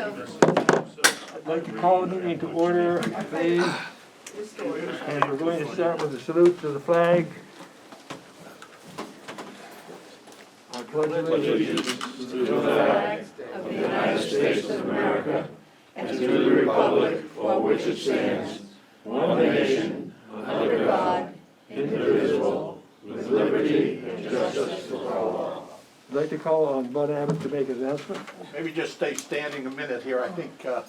I'd like to call the meeting to order, please. And we're going to start with a salute to the flag. I pledge allegiance to the flag of the United States of America and to the republic for which it stands, one nation, under God, indivisible, with liberty and justice for all. I'd like to call on Bud Abbott to make an announcement. Maybe just stay standing a minute here. I think it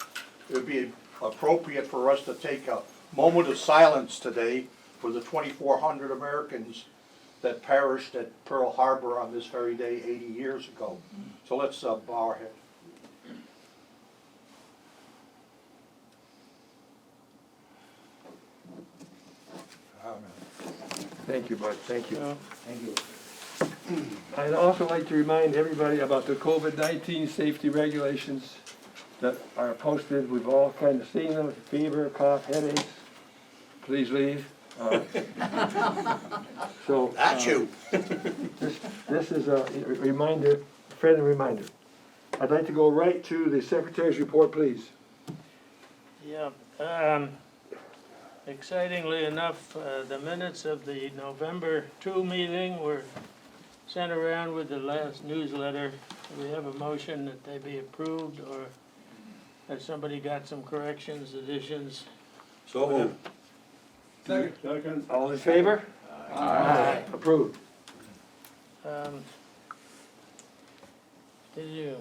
would be appropriate for us to take a moment of silence today for the 2,400 Americans that perished at Pearl Harbor on this very day 80 years ago. So let's bow our heads. Thank you, Bud, thank you. Thank you. I'd also like to remind everybody about the COVID-19 safety regulations that are posted. We've all kind of seen them: fever, cough, headaches. Please leave. So That's you. This is a reminder, friendly reminder. I'd like to go right to the Secretary's report, please. Yeah, excitingly enough, the minutes of the November 2 meeting were sent around with the last newsletter. We have a motion that they be approved, or has somebody got some corrections, additions? So moved. Second. All in favor? Aye. Approved. Did you,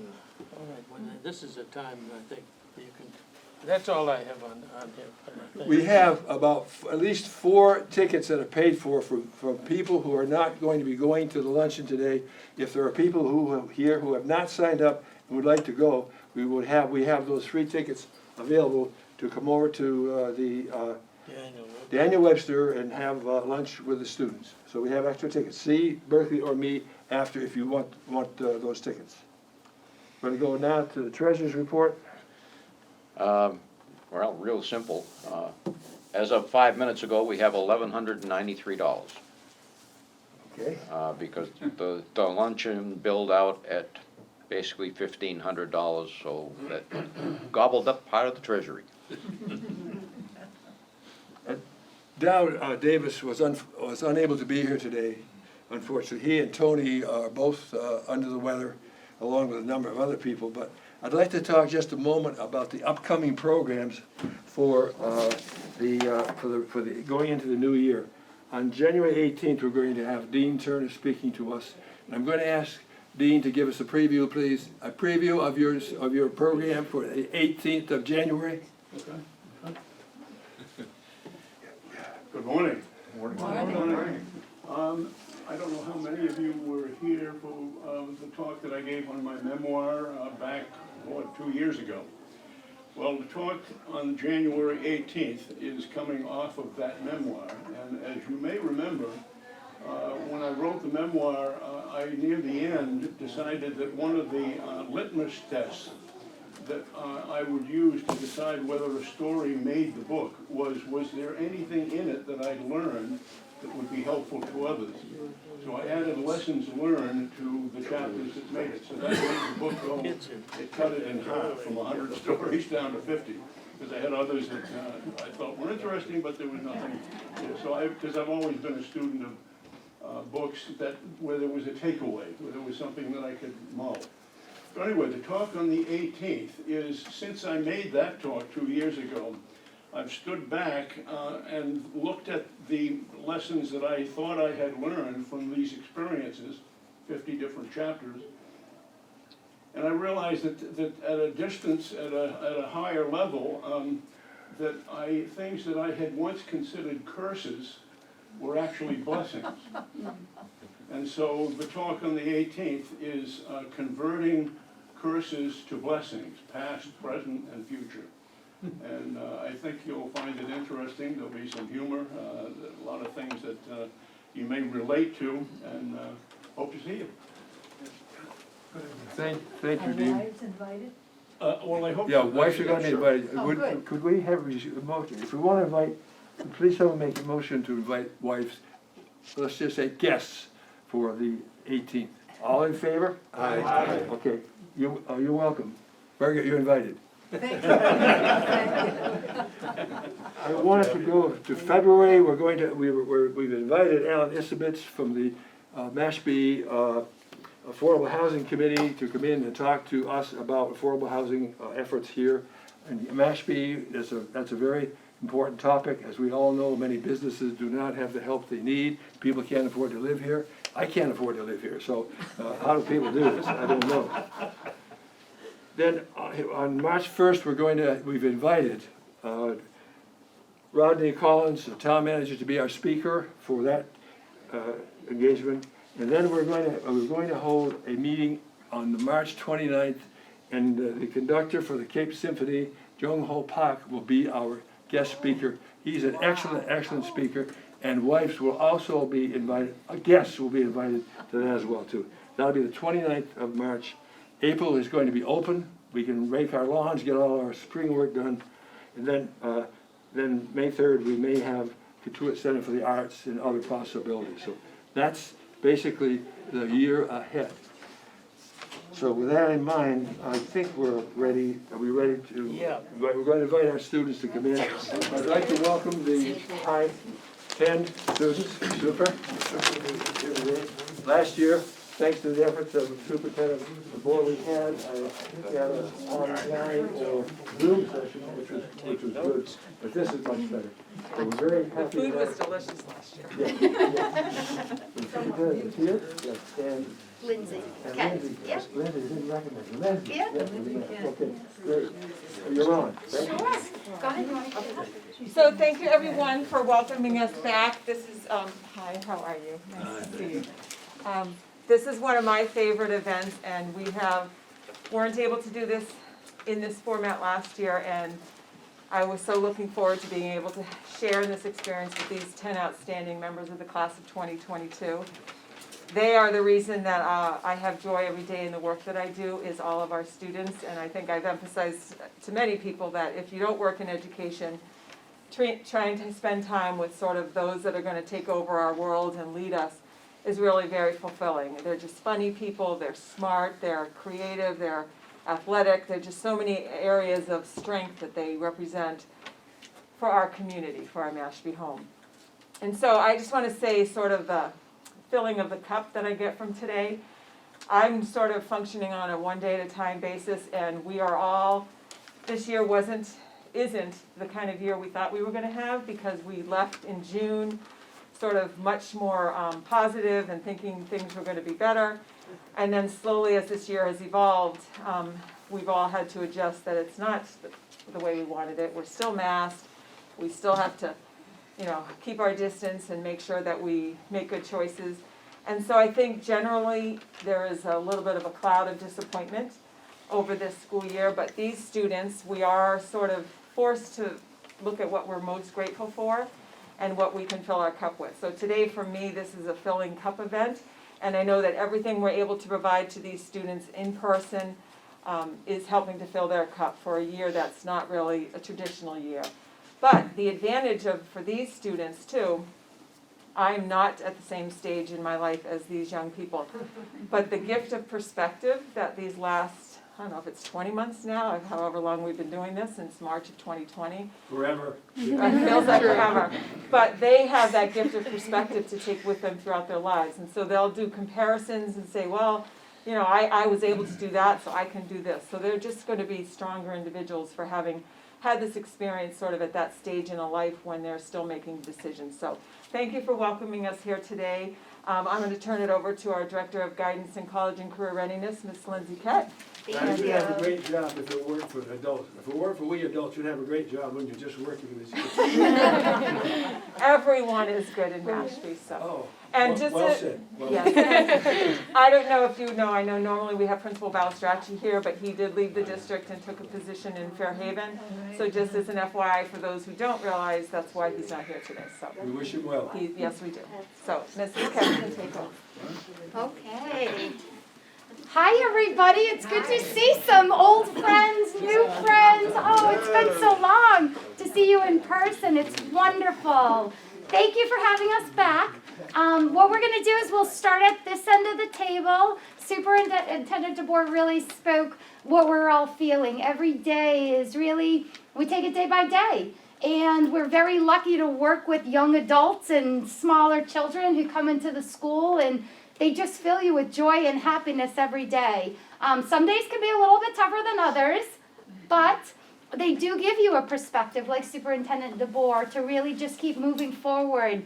all right, this is a time I think you can, that's all I have on here. We have about at least 4 tickets that are paid for people who are not going to be going to the luncheon today. If there are people who here who have not signed up and would like to go, we have those free tickets available to come over to the Daniel Webster and have lunch with the students. So we have extra tickets. See Berkeley or me after if you want those tickets. We're going to go now to the Treasurer's report. Well, real simple. As of 5 minutes ago, we have $1,193 Okay. because the luncheon billed out at basically $1,500, so that gobbled up part of the treasury. Dow Davis was unable to be here today, unfortunately. He and Tony are both under the weather, along with a number of other people. But I'd like to talk just a moment about the upcoming programs for the going into the new year. On January 18th, we're going to have Dean Turner speaking to us, and I'm going to ask Dean to give us a preview, please. A preview of your program for the 18th of January. Okay. Good morning. Morning. I don't know how many of you were here for the talk that I gave on my memoir back, 2 years ago. Well, the talk on January 18th is coming off of that memoir, and as you may remember, when I wrote the memoir, I, near the end, decided that one of the litmus tests that I would use to decide whether a story made the book was there anything in it that I'd learned that would be helpful to others? So I added lessons learned to the chapters that made it. So that made the book go, it cut it in half from 100 stories down to 50. Because I had others that I thought were interesting, but there was nothing. So because I've always been a student of books where there was a takeaway, where there was something that I could mull. So anyway, the talk on the 18th is, since I made that talk 2 years ago, I've stood back and looked at the lessons that I thought I had learned from these experiences, 50 different chapters, and I realized that at a distance, at a higher level, that things that I had once considered curses were actually blessings. And so the talk on the 18th is converting curses to blessings, past, present, and future. And I think you'll find it interesting. There'll be some humor, a lot of things that you may relate to, and hope to see you. Thank you, And Dean. wives invited? Well, I hope. Yeah, so. wives are going to be Sure. invited. Oh, good. Could we have a motion? If we want to invite, please someone make a motion to invite wives, let's just say guests, for the 18th. All in favor? Aye. Okay, you're welcome. Very good, you're invited. Thank you. I wanted to go to February. We've invited Alan Isabitz from the Mashpee Affordable Housing Committee to come in and talk to us about affordable housing efforts here. And Mashpee, that's a very important topic. As we all know, many businesses do not have the help they need. People can't afford to live here. I can't afford to live here, so how do people do this? I don't know. Then on March 1st, we've invited Rodney Collins, the town manager, to be our speaker for that engagement. And then we're going to hold a meeting on the March 29th, and the conductor for the Cape Symphony, Jung Ho Park, will be our guest speaker. He's an excellent speaker, and wives will also be invited, guests will be invited to that as well too. That'll be the 29th of March. April is going to be open. We can rake our lawns, get all our spring work done, and then May 3rd we may have Katuitt Center for the Arts and other possibilities. So that's basically the year ahead. So with that in mind, I think we're ready. Are we ready to? Yeah. We're going to invite our students to come in. I'd like to welcome the high 10 students. Super. Last year, thanks to the efforts of the superintendent, the board we had an online or Zoom session, which was good, but this is much better. So we're very happy. Food was delicious last year. Yeah. The superintendent is here. Yes, and Lindsay. And Okay. Lindsay, Yep. Lindsay, didn't recognize you. Lindsay. Yeah. Okay, great. You're on. Thank you. Go ahead, Monica. So thank you everyone for welcoming us back. This is, hi, how are you? Nice to see you. This is one of my favorite events, and we weren't able to do this in this format last year, and I was so looking forward to being able to share in this experience with these 10 outstanding members of the class of 2022. They are the reason that I have joy every day in the work that I do, is all of our students, and I think I've emphasized to many people that if you don't work in education, trying to spend time with sort of those that are going to take over our world and lead us is really very fulfilling. They're just funny people, they're smart, they're creative, they're athletic, there are just so many areas of strength that they represent for our community, for our Mashpee home. And so I just want to say sort of the filling of the cup that I get from today. I'm sort of functioning on a one day at a time basis, and we are all, this year isn't the kind of year we thought we were going to have, because we left in June sort of much more positive and thinking things were going to be better. And then slowly as this year has evolved, we've all had to adjust that it's not the way we wanted it. We're still masked. We still have to, keep our distance and make sure that we make good choices. And so I think generally there is a little bit of a cloud of disappointment over this school year, but these students, we are sort of forced to look at what we're most grateful for and what we can fill our cup with. So today for me, this is a filling cup event, and I know that everything we're able to provide to these students in person is helping to fill their cup for a year that's not really a traditional year. But the advantage for these students too, I'm not at the same stage in my life as these young people, but the gift of perspective that these last, I don't know if it's 20 months now, however long we've been doing this, since March of 2020. Forever. It feels like forever. But they have that gift of perspective to take with them throughout their lives. And so they'll do comparisons and say, well, I was able to do that, so I can do this. So they're just going to be stronger individuals for having had this experience sort of at that stage in a life when they're still making decisions. So thank you for welcoming us here today. I'm going to turn it over to our Director of Guidance in College and Career Readiness, Ms. Lindsay Kett. Now, you'd have a great job if it weren't for adults. If it weren't for we adults, you'd have a great job when you're just working with these kids. Everyone is good in Mashpee, so. Oh, And well said. Well said. Yes. I don't know if you know, I know normally we have Principal Balistracci here, but he did leave the district and took a position in Fairhaven. So just as an FYI, for those who don't realize, that's why he's not here today, so. We wish him well. Yes, we do. So, Mrs. Kevin can take over. Okay. Hi, everybody. It's good to see some old friends, new friends. Oh, it's been so long to see you in person. It's wonderful. Thank you for having us back. What we're going to do is we'll start at this end of the table. Superintendent DeBoer really spoke what we're all feeling. Every day is really, we take it day by day. And we're very lucky to work with young adults and smaller children who come into the school, and they just fill you with joy and happiness every day. Some days can be a little bit tougher than others, but they do give you a perspective, like Superintendent DeBoer, to really just keep moving forward.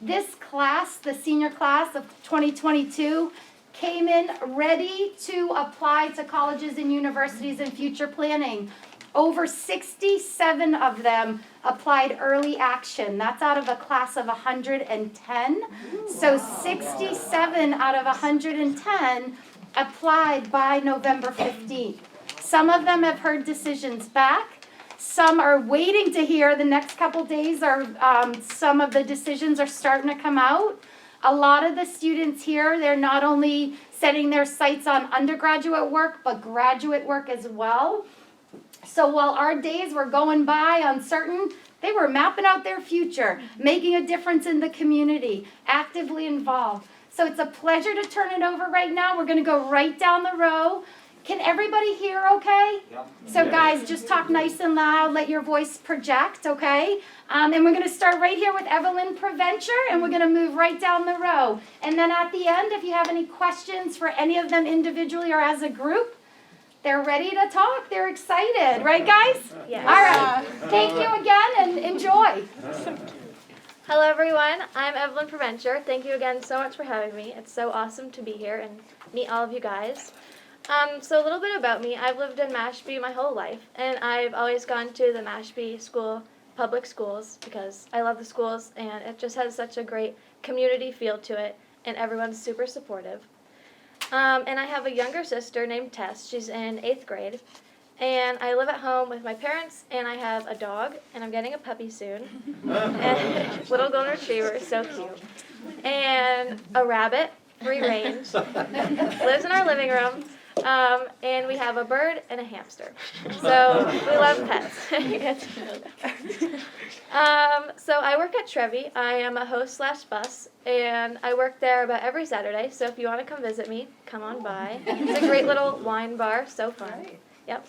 This class, the senior class of 2022, came in ready to apply to colleges and universities in future planning. Over 67 of them applied early action. That's out of a class of 110. So 67 out of 110 applied by November 15th. Some of them have heard decisions back. Some are waiting to hear. The next couple days are some of the decisions are starting to come out. A lot of the students here, they're not only setting their sights on undergraduate work, but graduate work as well. So while our days were going by uncertain, they were mapping out their future, making a difference in the community, actively involved. So it's a pleasure to turn it over right now. We're going to go right down the row. Can everybody hear okay? Yep. So guys, just talk nice and loud. Let your voice project, okay? And we're going to start right here with Evelyn Preventure, and we're going to move right down the row. And then at the end, if you have any questions for any of them individually or as a group, they're ready to talk. They're excited. Right, guys? Yes. All right. Thank you again, and enjoy. Hello, everyone. I'm Evelyn Preventure. Thank you again so much for having me. It's so awesome to be here and meet all of you guys. So a little bit about me. I've lived in Mashpee my whole life, and I've always gone to the Mashpee public schools, because I love the schools, and it just has such a great community feel to it, and everyone's super supportive. And I have a younger sister named Tess. She's in 8th grade. And I live at home with my parents, and I have a dog, and I'm getting a puppy soon. And little golden retriever, so cute. And a rabbit, free range, lives in our living room. And we have a bird and a hamster. So we love pets. So I work at Trevi. I am a host/bus, and I work there about every Saturday. So if you want to come visit me, come on by. It's a great little wine bar, so fun. Yep.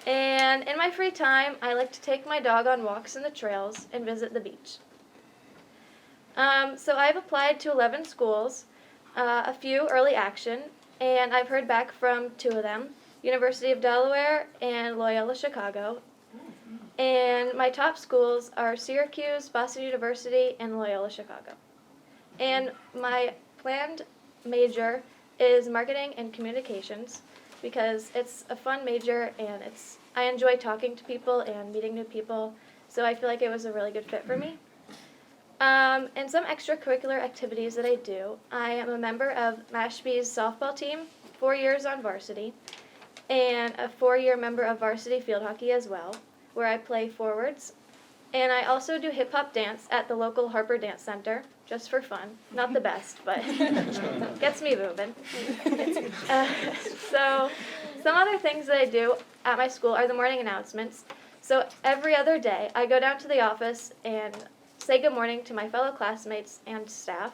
And in my free time, I like to take my dog on walks in the trails and visit the beach. So I've applied to 11 schools, a few early action, and I've heard back from 2 of them, University of Delaware and Loyola Chicago. And my top schools are Syracuse, Boston University, and Loyola Chicago. And my planned major is marketing and communications, because it's a fun major, and I enjoy talking to people and meeting new people, so I feel like it was a really good fit for me. And some extracurricular activities that I do. I am a member of Mashpee's softball team, 4 years on varsity, and a 4-year member of varsity field hockey as well, where I play forwards. And I also do hip-hop dance at the local Harper Dance Center, just for fun. Not the best, but gets me moving. So some other things that I do at my school are the morning announcements. So every other day, I go down to the office and say good morning to my fellow classmates and staff.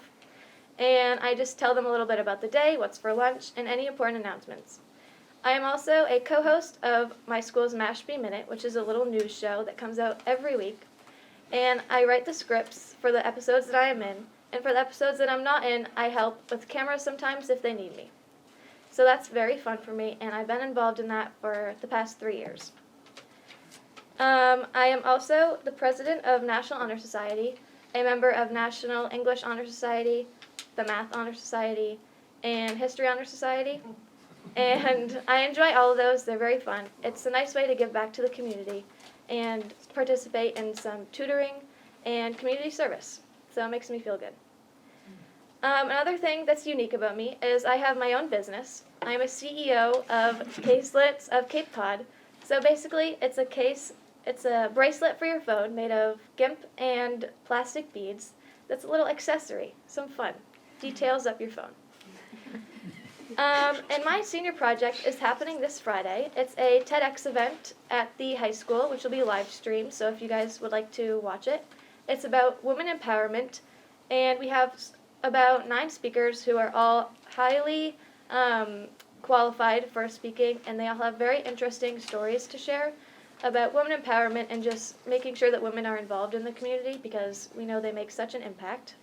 And I just tell them a little bit about the day, what's for lunch, and any important announcements. I am also a co-host of my school's Mashpee Minute, which is a little news show that comes out every week. And I write the scripts for the episodes that I am in. And for the episodes that I'm not in, I help with cameras sometimes if they need me. So that's very fun for me, and I've been involved in that for the past 3 years. I am also the president of National Honor Society, a member of National English Honor Society, the Math Honor Society, and History Honor Society. And I enjoy all of those. They're very fun. It's a nice way to give back to the community and participate in some tutoring and community service. So it makes me feel good. Another thing that's unique about me is I have my own business. I'm a CEO of Caselets of Cape Cod. So basically, it's a bracelet for your phone made of gimp and plastic beads. That's a little accessory, some fun. Details up your phone. And my senior project is happening this Friday. It's a Tedx event at the high school, which will be live streamed, so if you guys would like to watch it. It's about women empowerment and we have about 9 speakers who are all highly qualified for speaking, and they all have very interesting stories to share about women empowerment and just making sure that women are involved in the community because we know they make such an impact.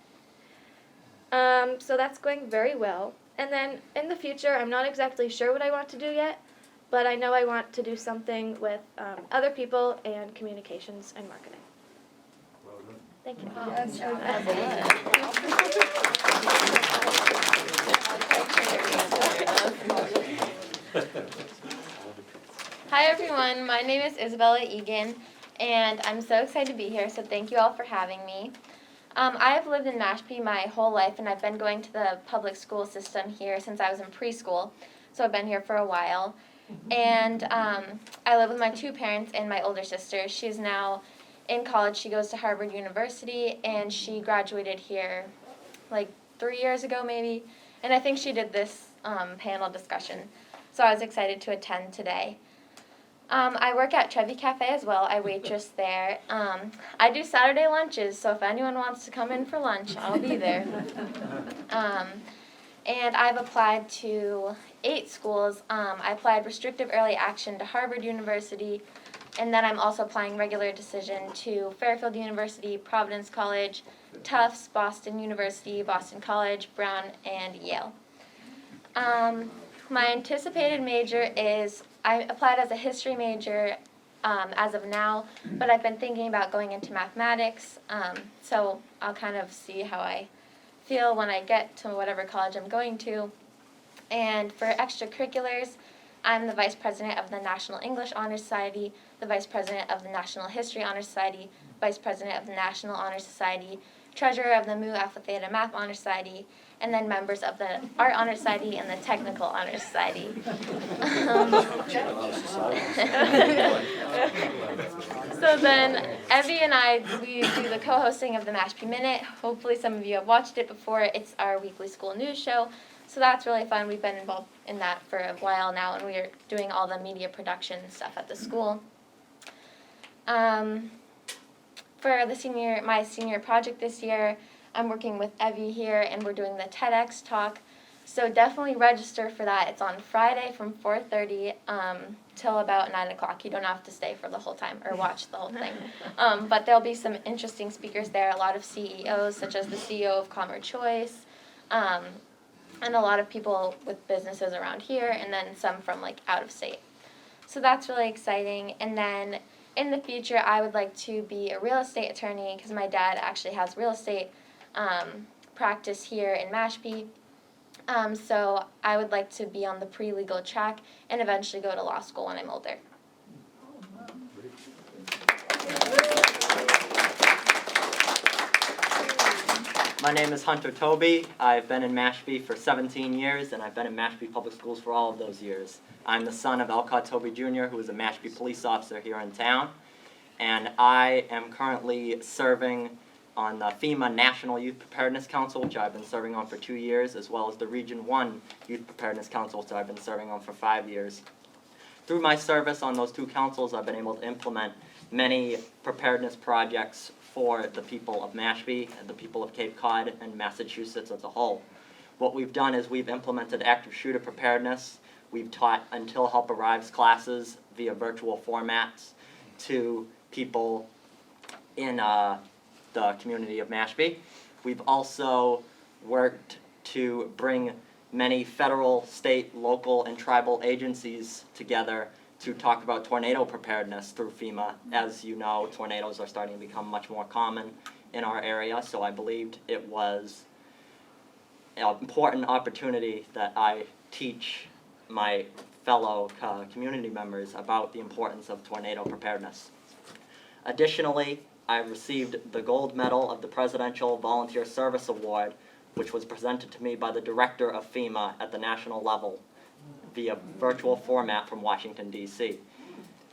So that's going very well. And then in the future, I'm not exactly sure what I want to do yet, but I know I want to do something with other people and communications and marketing. Thank you. Hi everyone, my name is Isabella Egan, and I'm so excited to be here, so thank you all for having me. I have lived in Mashpee my whole life, and I've been going to the public school system here since I was in preschool, so I've been here for a while. And I live with my 2 parents and my older sister. She's now in college. She goes to Harvard University, and she graduated here like 3 years ago maybe, and I think she did this panel discussion, so I was excited to attend today. I work at Trevi Cafe as well. I waitress there. I do Saturday lunches, so if anyone wants to come in for lunch, I'll be there. And I've applied to 8 schools. I applied restrictive early action to Harvard University, and then I'm also applying regular decision to Fairfield University, Providence College, Tufts, Boston University, Boston College, Brown, and Yale. My anticipated major is, I applied as a history major as of now, but I've been thinking about going into mathematics, so I'll kind of see how I feel when I get to whatever college I'm going to. And for extracurriculars, I'm the Vice President of the National English Honor Society, the Vice President of the National History Honor Society, Vice President of the National Honor Society, Treasurer of the Mu Alpha Theta Math Honor Society, and then members of the Art Honor Society and the Technical Honor Society. So then Evie and I, we do the co-hosting of the Mashpee Minute. Hopefully some of you have watched it before. It's our weekly school news show. So that's really fun. We've been involved in that for a while now, and we are doing all the media production stuff at the school. For the my senior project this year, I'm working with Evie here, and we're doing the Tedx talk. So definitely register for that. It's on Friday from 4:30 till about 9 o'clock. You don't have to stay for the whole time or watch the whole thing. But there'll be some interesting speakers there, a lot of CEOs, such as the CEO of Commerce Choice, and a lot of people with businesses around here, and then some from like out of state. So that's really exciting. And then in the future, I would like to be a real estate attorney because my dad actually has real estate practice here in Mashpee. So I would like to be on the pre-legal track and eventually go to law school when I'm older. My name is Hunter Toby. I've been in Mashpee for 17 years, and I've been in Mashpee Public Schools for all of those years. I'm the son of Alcott Toby Jr., who is a Mashpee police officer here in town, and I am currently serving on the FEMA National Youth Preparedness Council, which I've been serving on for 2 years, as well as the Region 1 Youth Preparedness Council, which I've been serving on for 5 years. Through my service on those 2 councils, I've been able to implement many preparedness projects for the people of Mashpee and the people of Cape Cod and Massachusetts as a whole. What we've done is we've implemented active shooter preparedness. We've taught Until Help Arrives classes via virtual formats to people in the community of Mashpee. We've also worked to bring many federal, state, local, and tribal agencies together to talk about tornado preparedness through FEMA. As you know, tornadoes are starting to become much more common in our area, so I believed it was an important opportunity that I teach my fellow community members about the importance of tornado preparedness. Additionally, I received the gold medal of the Presidential Volunteer Service Award, which was presented to me by the director of FEMA at the national level via virtual format from Washington, D.C.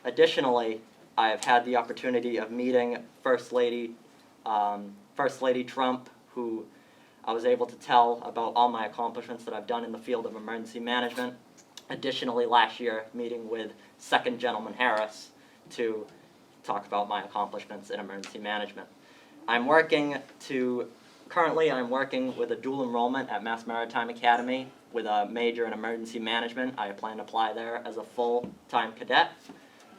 Additionally, I have had the opportunity of meeting First Lady Trump, who I was able to tell about all my accomplishments that I've done in the field of emergency management. Additionally, last year, meeting with Second Gentleman Harris to talk about my accomplishments in emergency management. I'm working to Currently, I'm working with a dual enrollment at Mass Maritime Academy with a major in emergency management. I plan to apply there as a full-time cadet,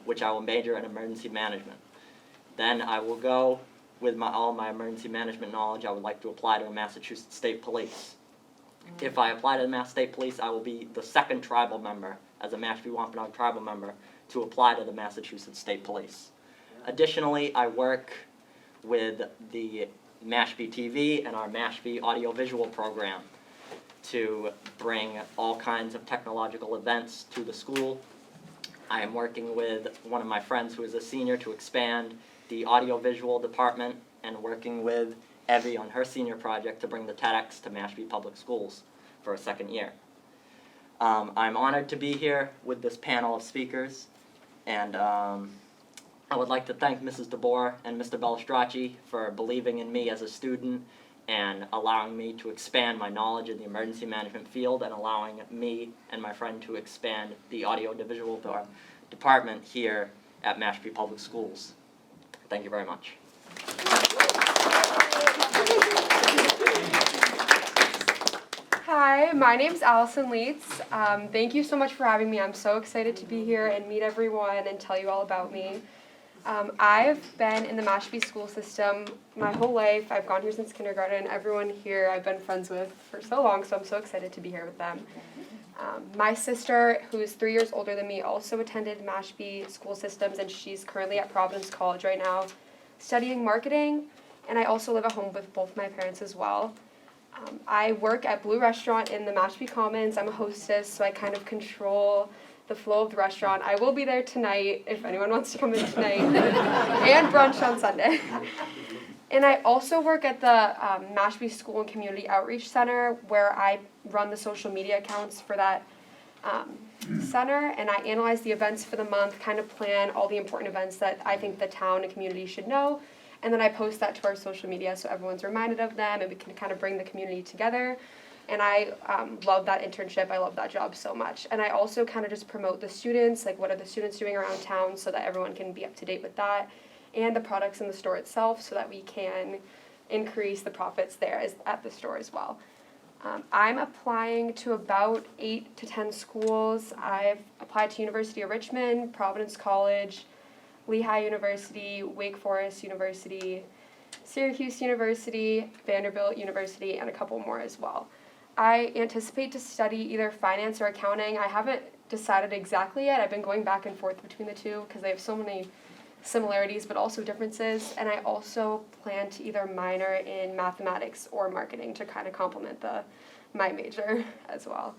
which I will major in emergency management. Then I will go with all my emergency management knowledge. I would like to apply to a Massachusetts State Police. If I apply to the Mass State Police, I will be the second tribal member, as a Mashpee Wampanoag tribal member, to apply to the Massachusetts State Police. Additionally, I work with the Mashpee TV and our Mashpee audiovisual program to bring all kinds of technological events to the school. I am working with one of my friends who is a senior to expand the audiovisual department, and working with Evie on her senior project to bring the Tedx to Mashpee Public Schools for a second year. I'm honored to be here with this panel of speakers, and I would like to thank Mrs. DeBoer and Mr. Bellistraci for believing in me as a student and allowing me to expand my knowledge in the emergency management field, and allowing me and my friend to expand the audiovisual department here at Mashpee Public Schools. Thank you very much. Hi, my name's Allison Leitz. Thank you so much for having me. I'm so excited to be here and meet everyone and tell you all about me. I've been in the Mashpee school system my whole life. I've gone here since kindergarten. Everyone here I've been friends with for so long, so I'm so excited to be here with them. My sister, who's 3 years older than me, also attended Mashpee school systems, and she's currently at Providence College right now studying marketing, and I also live at home with both my parents as well. I work at Blue Restaurant in the Mashpee Commons. I'm a hostess, so I kind of control the flow of the restaurant. I will be there tonight if anyone wants to come in tonight, and brunch on Sunday. And I also work at the Mashpee School and Community Outreach Center, where I run the social media accounts for that center, and I analyze the events for the month, kind of plan all the important events that I think the town and community should know, and then I post that to our social media so everyone's reminded of them and we can kind of bring the community together. And I love that internship. I love that job so much. And I also kind of just promote the students, like what are the students doing around town, so that everyone can be up to date with that, and the products in the store itself, so that we can increase the profits there at the store as well. I'm applying to about 8 to 10 schools. I've applied to University of Richmond, Providence College, Lehigh University, Wake Forest University, Syracuse University, Vanderbilt University, and a couple more as well. I anticipate to study either finance or accounting. I haven't decided exactly yet. I've been going back and forth between the two because they have so many similarities but also differences, and I also plan to either minor in mathematics or marketing to kind of complement my major as well.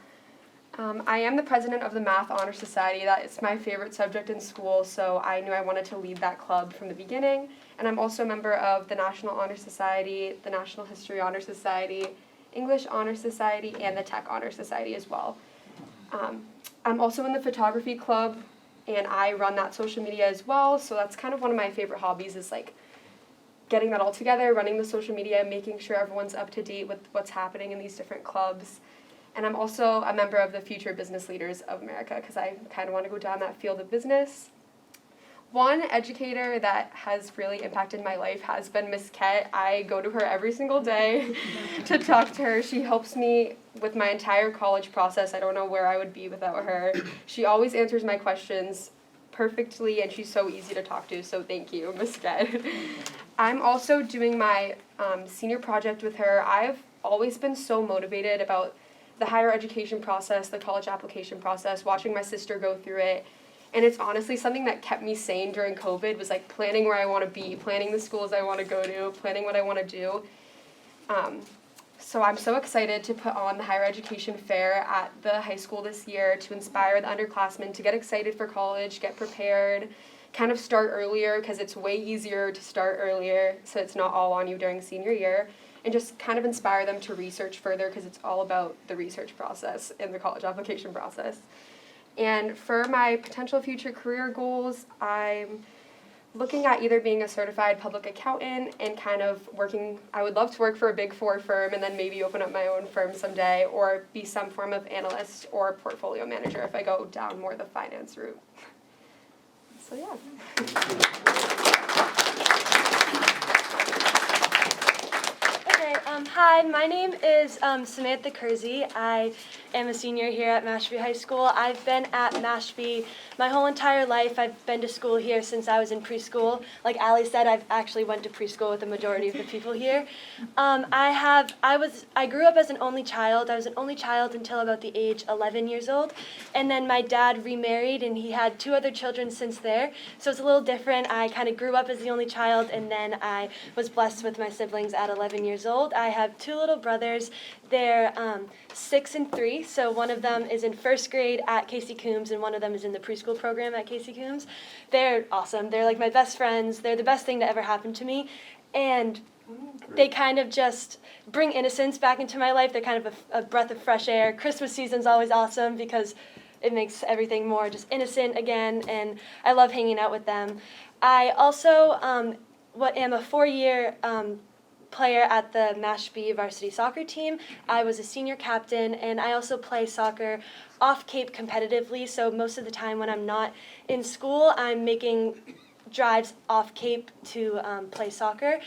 I am the president of the Math Honor Society. That is my favorite subject in school, so I knew I wanted to lead that club from the beginning. And I'm also a member of the National Honor Society, the National History Honor Society, English Honor Society, and the Tech Honor Society as well. I'm also in the photography club, and I run that social media as well, so that's kind of one of my favorite hobbies, is like getting that all together, running the social media, making sure everyone's up to date with what's happening in these different clubs. And I'm also a member of the Future Business Leaders of America because I kind of want to go down that field of business. One educator that has really impacted my life has been Miss Ket. I go to her every single day to talk to her. She helps me with my entire college process. I don't know where I would be without her. She always answers my questions perfectly, and she's so easy to talk to, so thank you, Miss Ket. I'm also doing my senior project with her. I've always been so motivated about the higher education process, the college application process, watching my sister go through it. And it's honestly something that kept me sane during COVID, was like planning where I want to be, planning the schools I want to go to, planning what I want to do. So I'm so excited to put on the higher education fair at the high school this year to inspire the underclassmen to get excited for college, get prepared, kind of start earlier because it's way easier to start earlier so it's not all on you during senior year, and just kind of inspire them to research further because it's all about the research process in the college application process. And for my potential future career goals, I'm looking at either being a certified public accountant and kind of working, I would love to work for a Big Four firm and then maybe open up my own firm someday, or be some form of analyst or portfolio manager if I go down more the finance route. So yeah. Okay, Hi, my name is Samantha Kersey. I am a senior here at Mashpee High School. I've been at Mashpee my whole entire life. I've been to school here since I was in preschool. Like Allie said, I've actually went to preschool with the majority of the people here. I grew up as an only child. I was an only child until about the age 11 years old. And then my dad remarried and he had 2 other children since there. So it's a little different. I kind of grew up as the only child and then I was blessed with my siblings at 11 years old. I have 2 little brothers. They're 6 and 3, so one of them is in 1st grade at Casey Coombs and one of them is in the preschool program at Casey Coombs. They're awesome. They're like my best friends. They're the best thing to ever happen to me. And they kind of just bring innocence back into my life. They're kind of a breath of fresh air. Christmas season's always awesome because it makes everything more just innocent again, and I love hanging out with them. I also am a 4-year player at the Mashpee varsity soccer team. I was a senior captain, and I also play soccer off Cape competitively, so most of the time when I'm not in school, I'm making drives off Cape to play soccer.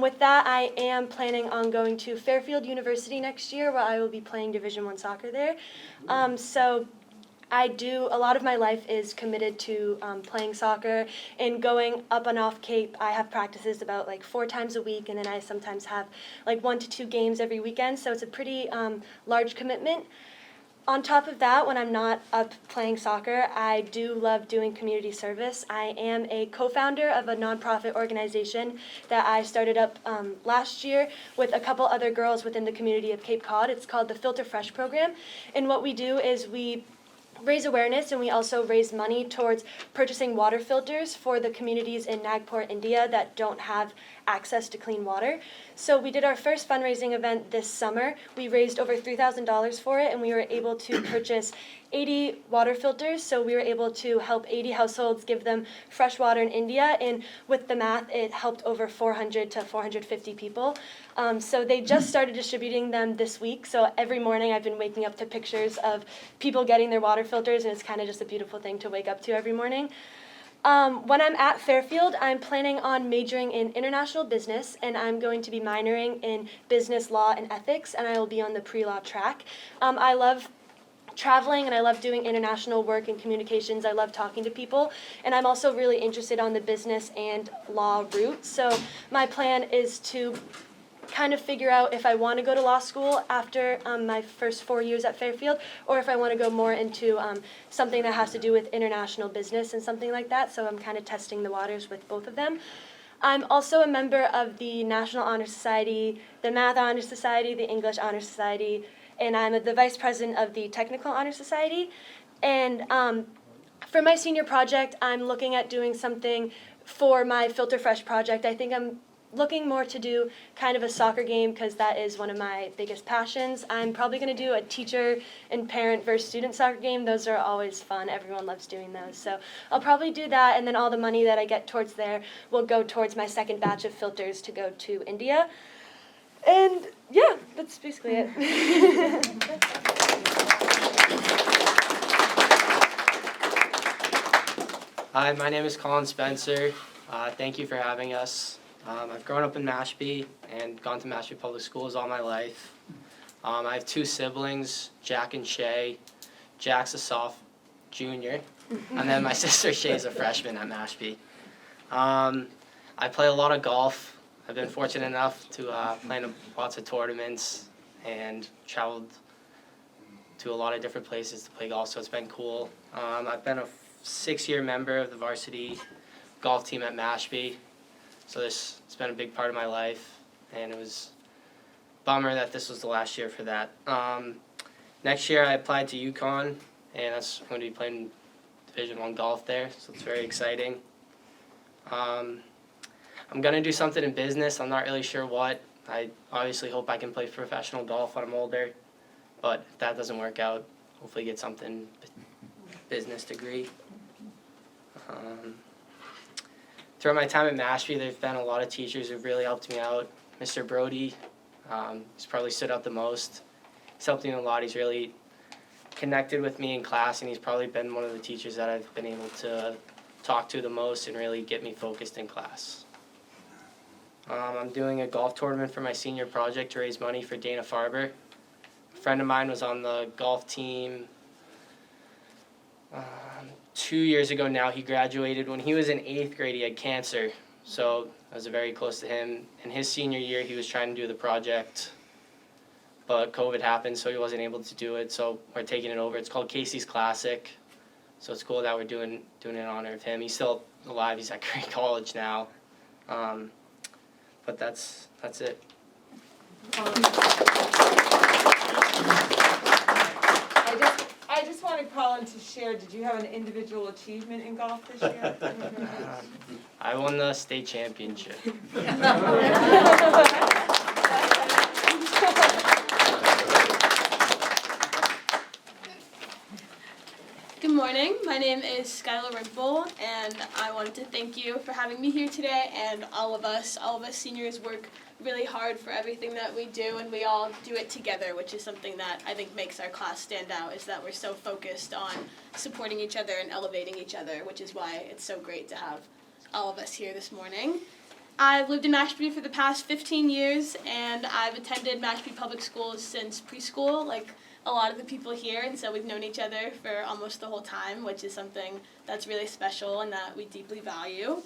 With that, I am planning on going to Fairfield University next year, where I will be playing Division I soccer there. So a lot of my life is committed to playing soccer and going up and off Cape. I have practices about like 4 times a week, and then I sometimes have like 1 to 2 games every weekend, so it's a pretty large commitment. On top of that, when I'm not up playing soccer, I do love doing community service. I am a co-founder of a nonprofit organization that I started up last year with a couple other girls within the community of Cape Cod. It's called the Filter Fresh program, and what we do is we raise awareness, and we also raise money towards purchasing water filters for the communities in Nagpur, India that don't have access to clean water. So we did our first fundraising event this summer. We raised over $3,000 for it, and we were able to purchase 80 water filters. So we were able to help 80 households, give them fresh water in India, and with the math, it helped over 400 to 450 people. So they just started distributing them this week. So every morning I've been waking up to pictures of people getting their water filters, and it's kind of just a beautiful thing to wake up to every morning. When I'm at Fairfield, I'm planning on majoring in international business, and I'm going to be minoring in business law and ethics, and I will be on the pre-law track. I love traveling, and I love doing international work and communications. I love talking to people, and I'm also really interested on the business and law route. So my plan is to kind of figure out if I want to go to law school after my first 4 years at Fairfield, or if I want to go more into something that has to do with international business and something like that. So I'm kind of testing the waters with both of them. I'm also a member of the National Honor Society, the Math Honor Society, the English Honor Society, and I'm the vice president of the Technical Honor Society. And for my senior project, I'm looking at doing something for my Filter Fresh project. I think I'm looking more to do kind of a soccer game because that is one of my biggest passions. I'm probably going to do a teacher and parent versus student soccer game. Those are always fun. Everyone loves doing those. So I'll probably do that, and then all the money that I get towards there will go towards my second batch of filters to go to India. And yeah, that's basically it. Hi, my name is Colin Spencer. Thank you for having us. I've grown up in Mashpee and gone to Mashpee Public Schools all my life. I have 2 siblings, Jack and Shay. Jack's a junior, and then my sister Shay's a freshman at Mashpee. I play a lot of golf. I've been fortunate enough to play in lots of tournaments and traveled to a lot of different places to play golf, so it's been cool. I've been a 6-year member of the varsity golf team at Mashpee. So it's been a big part of my life, and it was a bummer that this was the last year for that. Next year I applied to UConn, and I'm going to be playing Division I golf there, so it's very exciting. I'm going to do something in business. I'm not really sure what. I obviously hope I can play professional golf when I'm older, but if that doesn't work out, hopefully get something business degree. Throughout my time at Mashpee, there's been a lot of teachers who've really helped me out. Mr. Brody, he's probably stood out the most. He's helped me a lot. He's really connected with me in class, and he's probably been one of the teachers that I've been able to talk to the most and really get me focused in class. I'm doing a golf tournament for my senior project to raise money for Dana-Farber. A friend of mine was on the golf team 2 years ago now. He graduated. When he was in 8th grade, he had cancer. So I was very close to him. In his senior year, he was trying to do the project, but COVID happened, so he wasn't able to do it. So we're taking it over. It's called Casey's Classic. So it's cool that we're doing it in honor of him. He's still alive. He's at Great College now. But that's it. I just wanted Colin to share, did you have an individual achievement in golf this year? I won the state championship. Good morning, my name is Skylar Rimple, and I wanted to thank you for having me here today, and all of us seniors work really hard for everything that we do, and we all do it together, which is something that I think makes our class stand out, is that we're so focused on supporting each other and elevating each other, which is why it's so great to have all of us here this morning. I've lived in Mashpee for the past 15 years, and I've attended Mashpee Public Schools since preschool, like a lot of the people here, and so we've known each other for almost the whole time, which is something that's really special and that we deeply value.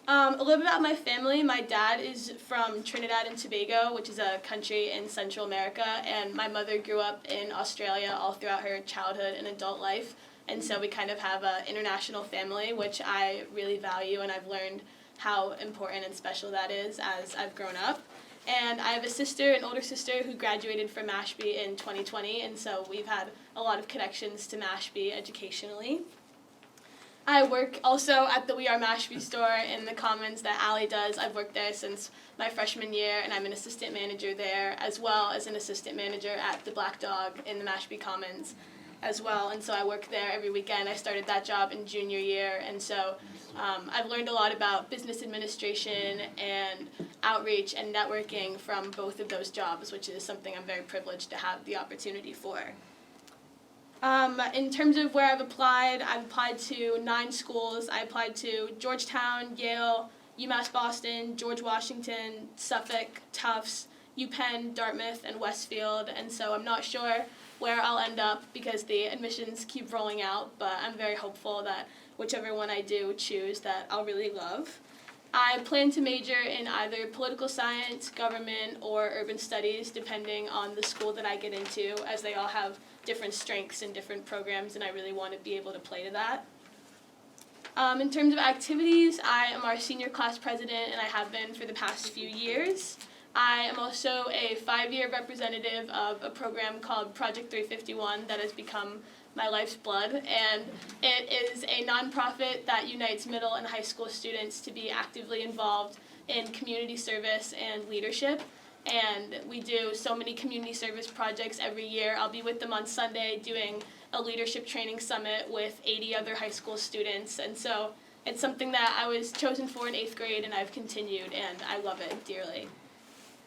A little bit about my family. My dad is from Trinidad and Tobago, which is a country in Central America, and my mother grew up in Australia all throughout her childhood and adult life, and so we kind of have an international family, which I really value, and I've learned how important and special that is as I've grown up. And I have a sister, an older sister, who graduated from Mashpee in 2020, and so we've had a lot of connections to Mashpee educationally. I work also at the We Are Mashpee store in the Commons that Allie does. I've worked there since my freshman year, and I'm an assistant manager there, as well as an assistant manager at the Black Dog in the Mashpee Commons as well, and so I work there every weekend. I started that job in junior year, and so I've learned a lot about business administration and outreach and networking from both of those jobs, which is something I'm very privileged to have the opportunity for. In terms of where I've applied to 9 schools. I applied to Georgetown, Yale, UMass Boston, George Washington, Suffolk, Tufts, UPenn, Dartmouth, and Westfield, and so I'm not sure where I'll end up because the admissions keep rolling out, but I'm very hopeful that whichever one I do choose that I'll really love. I plan to major in either political science, government, or urban studies, depending on the school that I get into, as they all have different strengths and different programs, and I really want to be able to play to that. In terms of activities, I am our senior class president, and I have been for the past few years. I am also a 5-year representative of a program called Project 351 that has become my life's blood, and it is a nonprofit that unites middle and high school students to be actively involved in community service and leadership. And we do so many community service projects every year. I'll be with them on Sunday doing a leadership training summit with 80 other high school students, and so it's something that I was chosen for in 8th grade, and I've continued, and I love it dearly.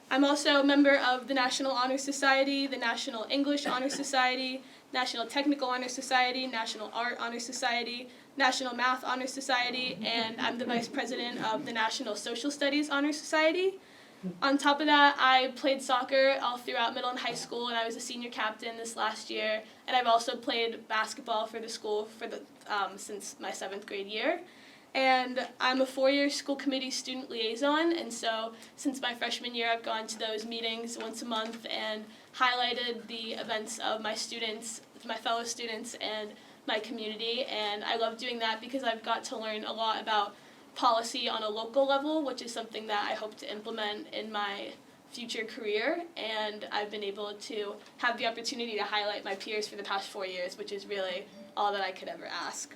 I'm also a member of the National Honor Society, the National English Honor Society, National Technical Honor Society, National Art Honor Society, National Math Honor Society, and I'm the vice president of the National Social Studies Honor Society. On top of that, I played soccer all throughout middle and high school, and I was a senior captain this last year, and I've also played basketball for the school since my 7th grade year. And I'm a 4-year school committee student liaison, and so since my freshman year I've gone to those meetings once a month and highlighted the events of my students, my fellow students, and my community, and I love doing that because I've got to learn a lot about policy on a local level, which is something that I hope to implement in my future career, and I've been able to have the opportunity to highlight my peers for the past 4 years, which is really all that I could ever ask.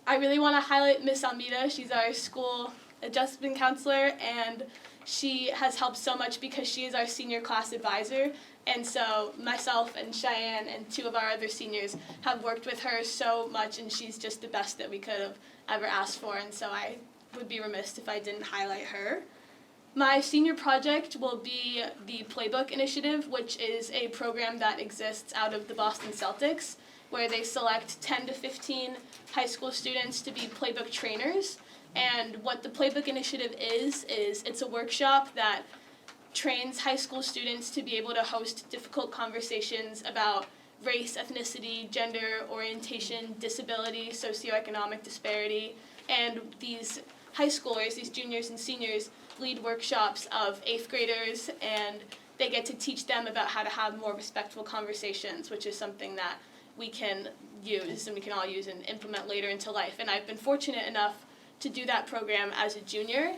I really want to highlight Miss Almeida. She's our school adjustment counselor, and she has helped so much because she is our senior class advisor, and so myself and Cheyenne and 2 of our other seniors have worked with her so much, and she's just the best that we could have ever asked for, and so I would be remiss if I didn't highlight her. My senior project will be the Playbook Initiative, which is a program that exists out of the Boston Celtics, where they select 10 to 15 high school students to be playbook trainers. And what the Playbook Initiative is it's a workshop that trains high school students to be able to host difficult conversations about race, ethnicity, gender, orientation, disability, socioeconomic disparity. And these high schoolers, these juniors and seniors, lead workshops of 8th graders, and they get to teach them about how to have more respectful conversations, which is something that we can use and we can all use and implement later into life. And I've been fortunate enough to do that program as a junior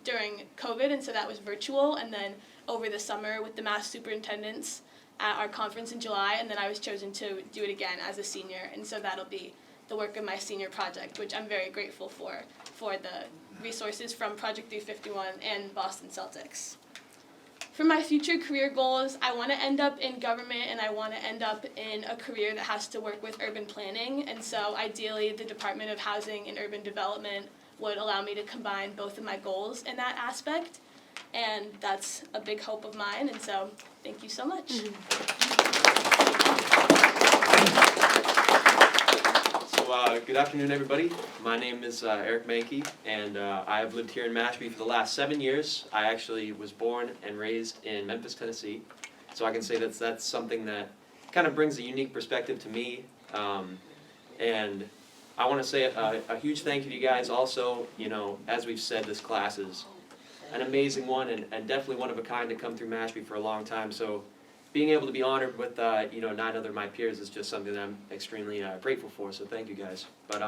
during COVID, and so that was virtual, and then over the summer with the mass superintendents at our conference in July, and then I was chosen to do it again as a senior, and so that'll be the work of my senior project, which I'm very grateful for the resources from Project 351 and Boston Celtics. For my future career goals, I want to end up in government, and I want to end up in a career that has to work with urban planning, and so ideally the Department of Housing and Urban Development would allow me to combine both of my goals in that aspect, and that's a big hope of mine, and so thank you so much. So good afternoon, everybody. My name is Eric Mankey, and I have lived here in Mashpee for the last 7 years. I actually was born and raised in Memphis, Tennessee, so I can say that's something that kind of brings a unique perspective to me, and I want to say a huge thank you to you guys also. You know, as we've said, this class is an amazing one and definitely one of a kind to come through Mashpee for a long time. So being able to be honored with 9 other of my peers is just something that I'm extremely grateful for. So thank you guys. But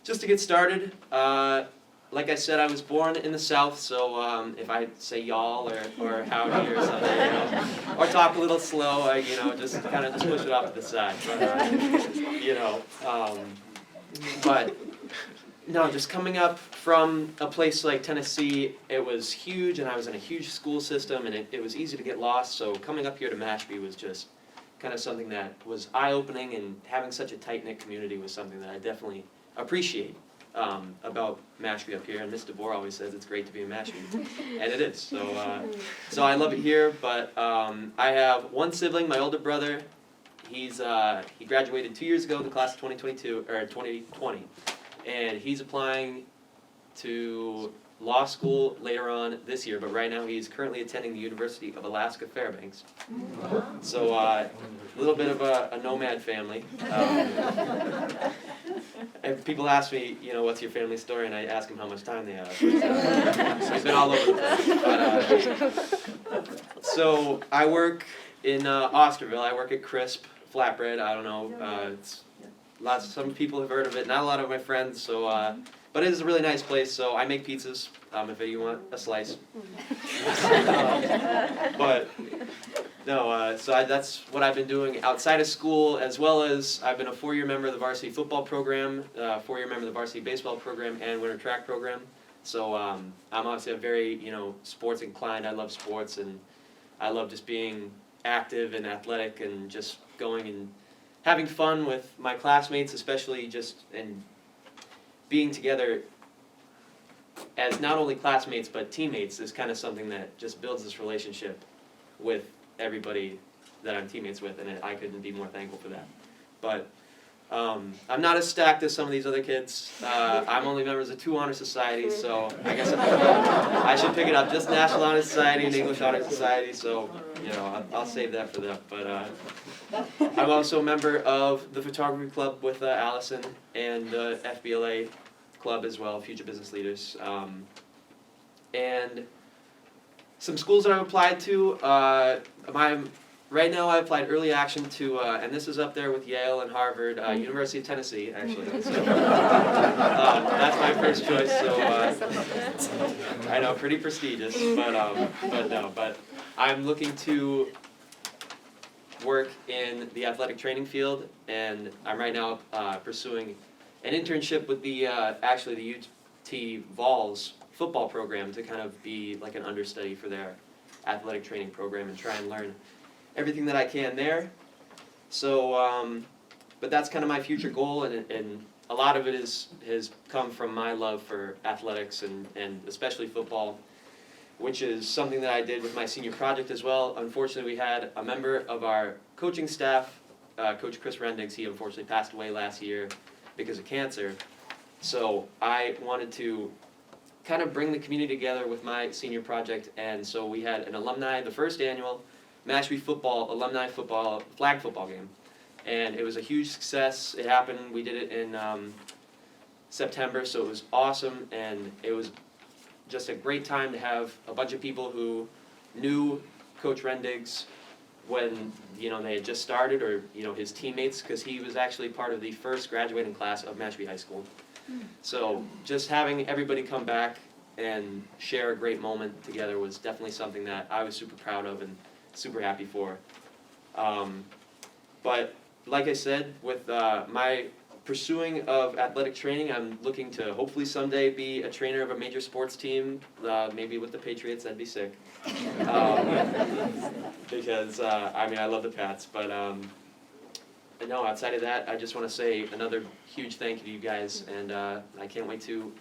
just to get started, like I said, I was born in the South. So if I say y'all or howdy or something, or talk a little slow, just kind of push it off to the side. But no, just coming up from a place like Tennessee, it was huge, and I was in a huge school system, and it was easy to get lost. So coming up here to Mashpee was just kind of something that was eye-opening, and having such a tight-knit community was something that I definitely appreciate about Mashpee up here. And Miss DeBoer always says it's great to be in Mashpee, and it is. So I love it here. But I have one sibling, my older brother. He graduated 2 years ago in the class of 2020, and he's applying to law school later on this year, but right now he's currently attending the University of Alaska Fairbanks. So a little bit of a nomad family. And people ask me, what's your family story, and I ask them how much time they have. So he's been all over the place. So I work in Osterville. I work at Crisp Flatbread. I don't know. Some people have heard of it. Not a lot of my friends. So, but it is a really nice place. So I make pizzas. If you want a slice. But no. So that's what I've been doing outside of school, as well as I've been a 4-year member of the varsity football program, 4-year member of the varsity baseball program, and winter track program. So I'm obviously a very sports inclined. I love sports, and I love just being active and athletic and just going and having fun with my classmates, especially and being together as not only classmates but teammates is kind of something that just builds this relationship with everybody that I'm teammates with, and I couldn't be more thankful for that. But I'm not as stacked as some of these other kids. I'm only members of 2 honor societies, so I guess I should pick it up. Just National Honor Society and English Honor Society, so I'll save that for them. But I'm also a member of the photography club with Allison, and the FBLA club as well, Future Business Leaders. And some schools that I've applied to, right now I applied early action to, and this is up there with Yale and Harvard, University of Tennessee, actually. So, that's my first choice, so I know, pretty prestigious, but I'm looking to work in the athletic training field, and I'm right now pursuing an internship with the UT Vols football program to kind of be like an understudy for their athletic training program and try and learn everything that I can there. So, but that's kind of my future goal, and a lot of it has come from my love for athletics and especially football, which is something that I did with my senior project as well. Unfortunately, we had a member of our coaching staff, Coach Chris Rendix. He unfortunately passed away last year because of cancer. So I wanted to kind of bring the community together with my senior project, and so we had an alumni, the first annual Mashpee football, alumni football, flag football game. And it was a huge success. It happened, we did it in September, so it was awesome, and it was just a great time to have a bunch of people who knew Coach Rendiggs when they had just started, or his teammates, because he was actually part of the first graduating class of Mashpee High School. So just having everybody come back and share a great moment together was definitely something that I was super proud of and super happy for. But like I said, with my pursuing of athletic training, I'm looking to hopefully someday be a trainer of a major sports team, maybe with the Patriots. That'd be sick. Because I love the Pats, but no, outside of that, I just want to say another huge thank you to you guys, and I can't wait to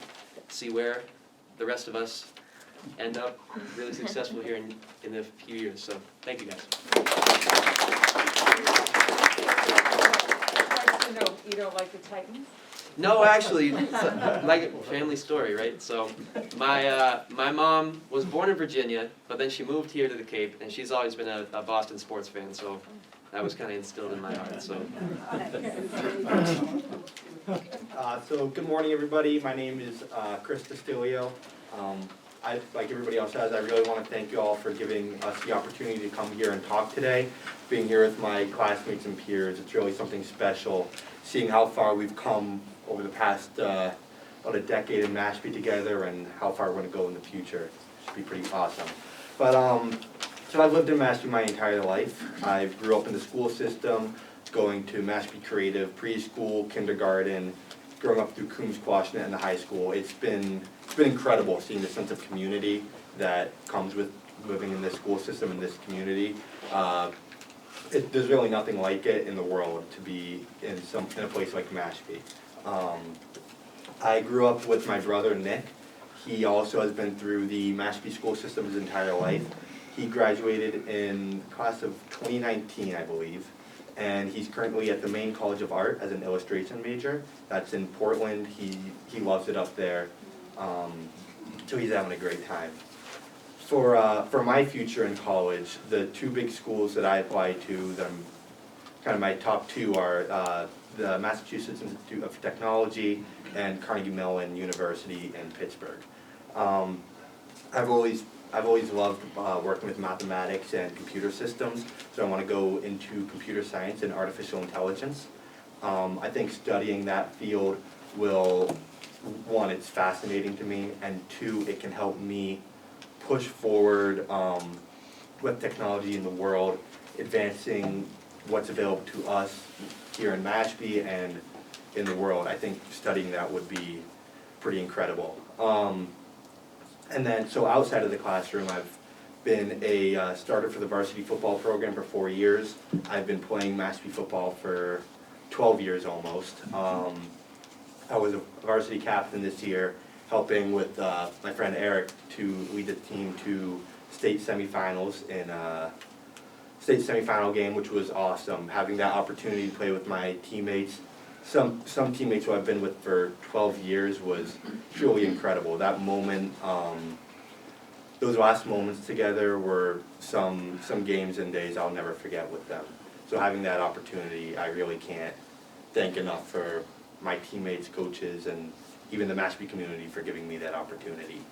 see where the rest of us end up really successful here in a few years. So thank you guys. You don't like the Titans? No, actually, it's like a family story, right? So my mom was born in Virginia, but then she moved here to the Cape, and she's always been a Boston sports fan, so that was kind of instilled in my heart. So. So good morning, everybody. My name is Chris Castillo. Like everybody else has, I really want to thank you all for giving us the opportunity to come here and talk today. Being here with my classmates and peers, it's really something special. Seeing how far we've come over the past about a decade in Mashpee together, and how far we're going to go in the future. It should be pretty awesome. But so I've lived in Mashpee my entire life. I grew up in the school system, going to Mashpee Creative, preschool, kindergarten, growing up through Coombs, Quashnet, and the high school. It's been incredible seeing the sense of community that comes with living in this school system, in this community. There's really nothing like it in the world to be in a place like Mashpee. I grew up with my brother Nick. He also has been through the Mashpee school system his entire life. He graduated in the class of 2019, I believe, and he's currently at the Maine College of Art as an illustration major. That's in Portland. He loves it up there, so he's having a great time. For my future in college, the two big schools that I apply to, that I'm kind of my top two, are the Massachusetts Institute of Technology and Carnegie Mellon University in Pittsburgh. I've always loved working with mathematics and computer systems, so I want to go into computer science and artificial intelligence. I think studying that field will, one, it's fascinating to me, and two, it can help me push forward with technology in the world, advancing what's available to us here in Mashpee and in the world. I think studying that would be pretty incredible. And then, so outside of the classroom, I've been a starter for the varsity football program for 4 years. I've been playing Mashpee football for 12 years almost. I was a varsity captain this year, helping with my friend Eric to lead the team to state semifinals in a state semifinal game, which was awesome. Having that opportunity to play with my teammates, some teammates who I've been with for 12 years, was truly incredible. That moment, those last moments together were some games and days I'll never forget with them. So having that opportunity, I really can't thank enough for my teammates, coaches, and even the Mashpee community for giving me that opportunity.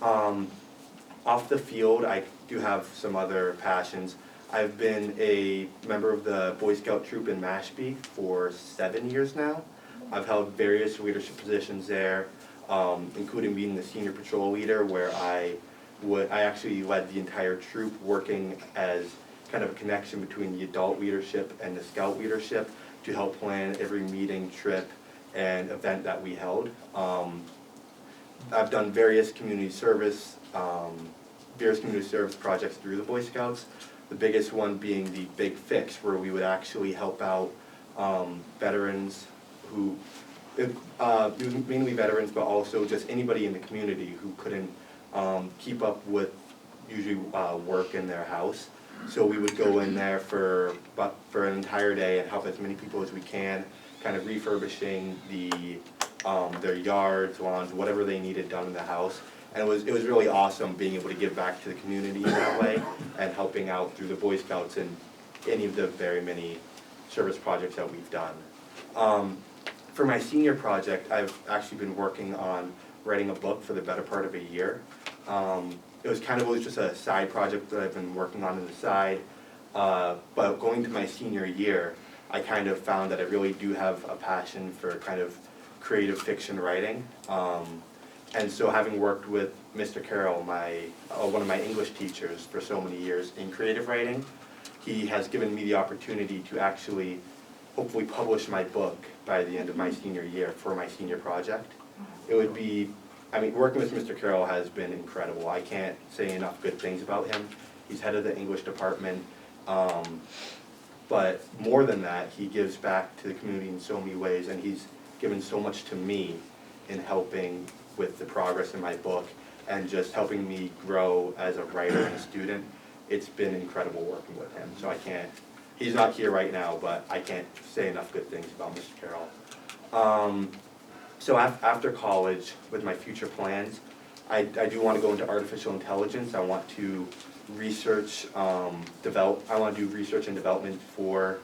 Off the field, I do have some other passions. I've been a member of the Boy Scout troop in Mashpee for 7 years now. I've held various leadership positions there, including being the senior patrol leader, where I actually led the entire troop, working as kind of a connection between the adult leadership and the scout leadership to help plan every meeting, trip, and event that we held. I've done various community service projects through the Boy Scouts. The biggest one being the Big Fix, where we would actually help out veterans who, mainly veterans, but also just anybody in the community who couldn't keep up with usually work in their house. So we would go in there for an entire day and help as many people as we can, kind of refurbishing the their yards, lawns, whatever they needed done in the house. And it was really awesome being able to give back to the community in that way and helping out through the Boy Scouts and any of the very many service projects that we've done. For my senior project, I've actually been working on writing a book for the better part of a year. It was kind of always just a side project that I've been working on the side. But going to my senior year, I kind of found that I really do have a passion for kind of creative fiction writing. And so having worked with Mr. Carroll, one of my English teachers for so many years in creative writing, he has given me the opportunity to actually hopefully publish my book by the end of my senior year for my senior project. It would be, I mean, working with Mr. Carroll has been incredible. I can't say enough good things about him. He's head of the English department, but more than that, he gives back to the community in so many ways, and he's given so much to me in helping with the progress in my book and just helping me grow as a writer and a student. It's been incredible working with him, so I can't, he's not here right now, but I can't say enough good things about Mr. Carroll. So after college, with my future plans, I do want to go into artificial intelligence. I want to research, I want to do research and development for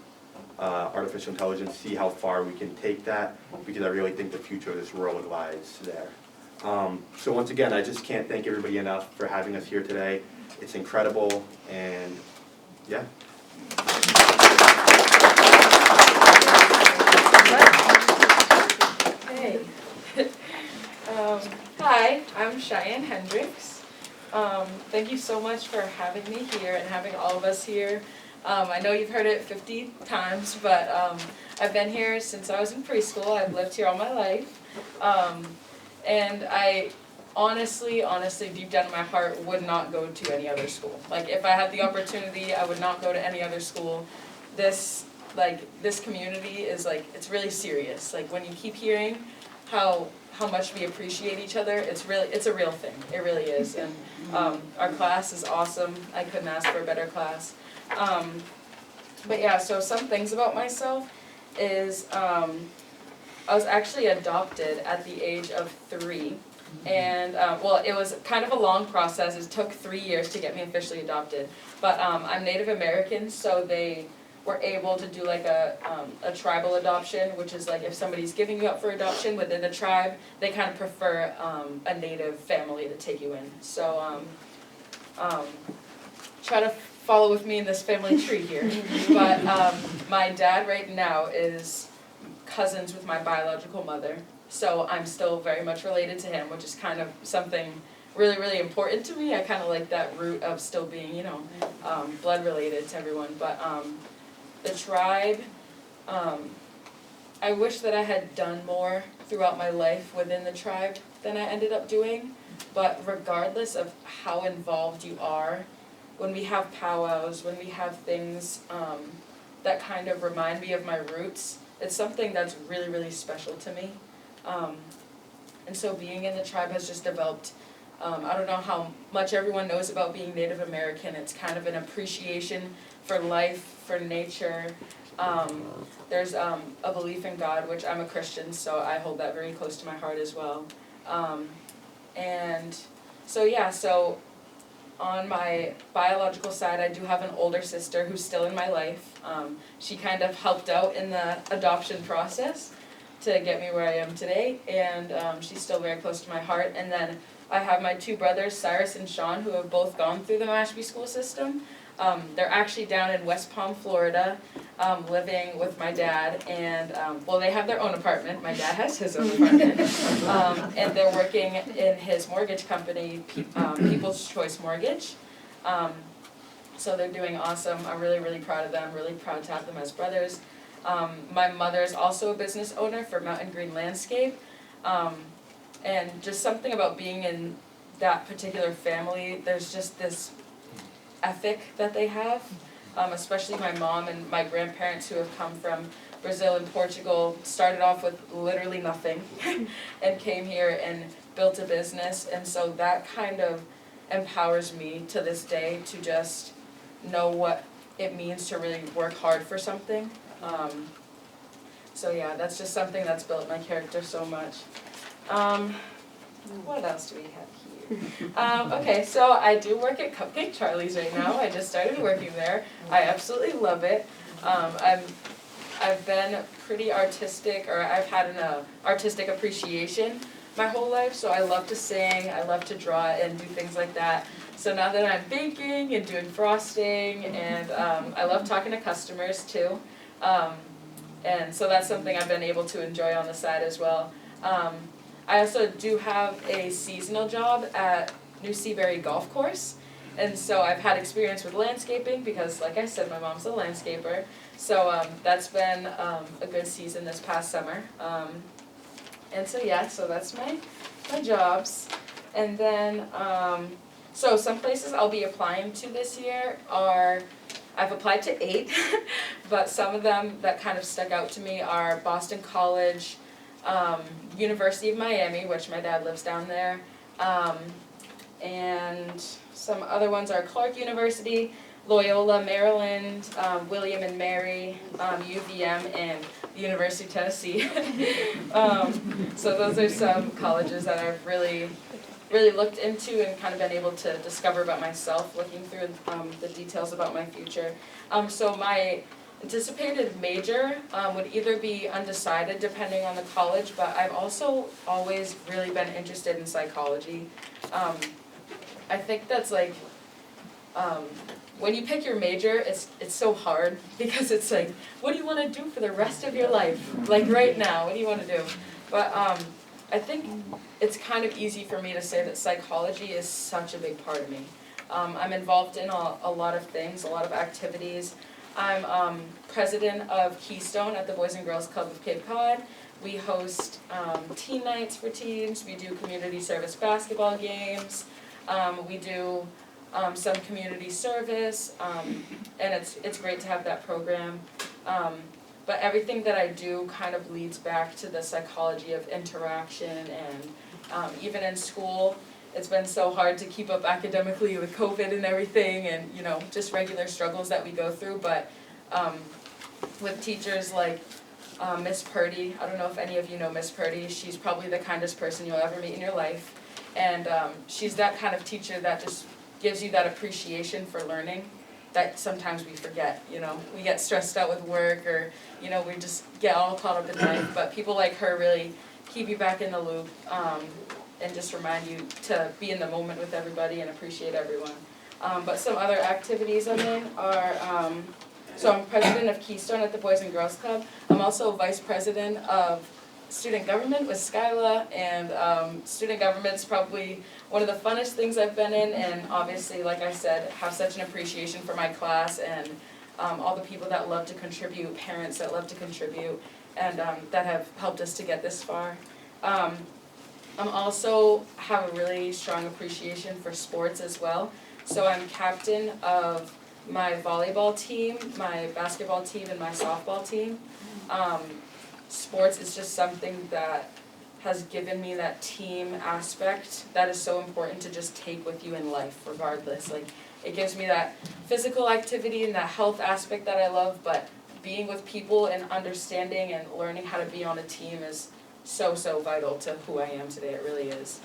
artificial intelligence, see how far we can take that, because I really think the future of this world lies there. So once again, I just can't thank everybody enough for having us here today. It's incredible, and yeah. Hey. Hi, I'm Cheyenne Hendricks. Thank you so much for having me here and having all of us here. I know you've heard it 50 times, but I've been here since I was in preschool. I've lived here all my life. And I honestly, deep down in my heart, would not go to any other school. Like, if I had the opportunity, I would not go to any other school. This community is like, it's really serious. Like, when you keep hearing how much we appreciate each other, it's a real thing. It really is. And our class is awesome. I couldn't ask for a better class. But yeah, so some things about myself is I was actually adopted at the age of 3. And, well, it was kind of a long process. It took 3 years to get me officially adopted. But I'm Native American, so they were able to do like a tribal adoption, which is like if somebody's giving you up for adoption within the tribe, they kind of prefer a Native family to take you in. So try to follow with me in this family tree here. But my dad right now is cousins with my biological mother. So I'm still very much related to him, which is kind of something really, really important to me. I kind of like that root of still being, you know, blood related to everyone. But the tribe, I wish that I had done more throughout my life within the tribe than I ended up doing. But regardless of how involved you are, when we have powwows, when we have things that kind of remind me of my roots, it's something that's really, really special to me. And so being in the tribe has just developed, I don't know how much everyone knows about being Native American. It's kind of an appreciation for life, for nature. There's a belief in God, which I'm a Christian, so I hold that very close to my heart as well. And so yeah, so on my biological side, I do have an older sister who's still in my life. She kind of helped out in the adoption process to get me where I am today, and she's still very close to my heart. And then I have my 2 brothers, Cyrus and Sean, who have both gone through the Mashpee school system. They're actually down in West Palm, Florida, living with my dad, and well, they have their own apartment. My dad has his own apartment, and they're working in his mortgage company, People's Choice Mortgage. So they're doing awesome. I'm really, really proud of them, really proud to have them as brothers. My mother's also a business owner for Mountain Green Landscape, and just something about being in that particular family, there's just this ethic that they have, especially my mom and my grandparents who have come from Brazil and Portugal, started off with literally nothing and came here and built a business, and so that kind of empowers me to this day to just know what it means to really work hard for something. So yeah, that's just something that's built my character so much. What else do we have here? Okay, so I do work at Cupcake Charlie's right now. I just started working there. I absolutely love it. I've been pretty artistic, or I've had an artistic appreciation my whole life, so I love to sing, I love to draw and do things like that. So now that I'm baking and doing frosting, and I love talking to customers too. And so that's something I've been able to enjoy on the side as well. I also do have a seasonal job at New Seabury Golf Course. And so I've had experience with landscaping because, like I said, my mom's a landscaper. So that's been a good season this past summer. And so yeah, so that's my jobs. And then, so some places I'll be applying to this year are, I've applied to 8, but some of them that kind of stuck out to me are Boston College, University of Miami, which my dad lives down there, and some other ones are Clark University, Loyola, Maryland, William and Mary, UVM, and the University of Tennessee. So those are some colleges that I've really looked into and kind of been able to discover about myself, looking through the details about my future. So my anticipated major would either be undecided depending on the college, but I've also always really been interested in psychology. I think that's like, when you pick your major, it's so hard because it's like, what do you want to do for the rest of your life? Like right now, what do you want to do? But I think it's kind of easy for me to say that psychology is such a big part of me. I'm involved in a lot of things, a lot of activities. I'm president of Keystone at the Boys and Girls Club of Cape Cod. We host teen nights for teens. We do community service basketball games. We do some community service, and it's great to have that program. But everything that I do kind of leads back to the psychology of interaction, and even in school, it's been so hard to keep up academically with COVID and everything, and just regular struggles that we go through. But with teachers like Miss Purdy, I don't know if any of you know Miss Purdy, she's probably the kindest person you'll ever meet in your life. And she's that kind of teacher that just gives you that appreciation for learning that sometimes we forget, We get stressed out with work, or, we just get all caught up in life. But people like her really keep you back in the loop, and just remind you to be in the moment with everybody and appreciate everyone. But some other activities I'm in are, so I'm president of Keystone at the Boys and Girls Club. I'm also vice president of student government with Skyla, and student government's probably one of the funnest things I've been in, and obviously, like I said, have such an appreciation for my class and all the people that love to contribute, parents that love to contribute, and that have helped us to get this far. I'm also have a really strong appreciation for sports as well. So I'm captain of my volleyball team, my basketball team, and my softball team. Sports is just something that has given me that team aspect that is so important to just take with you in life regardless. Like, it gives me that physical activity and that health aspect that I love, but being with people and understanding and learning how to be on a team is so vital to who I am today. It really is.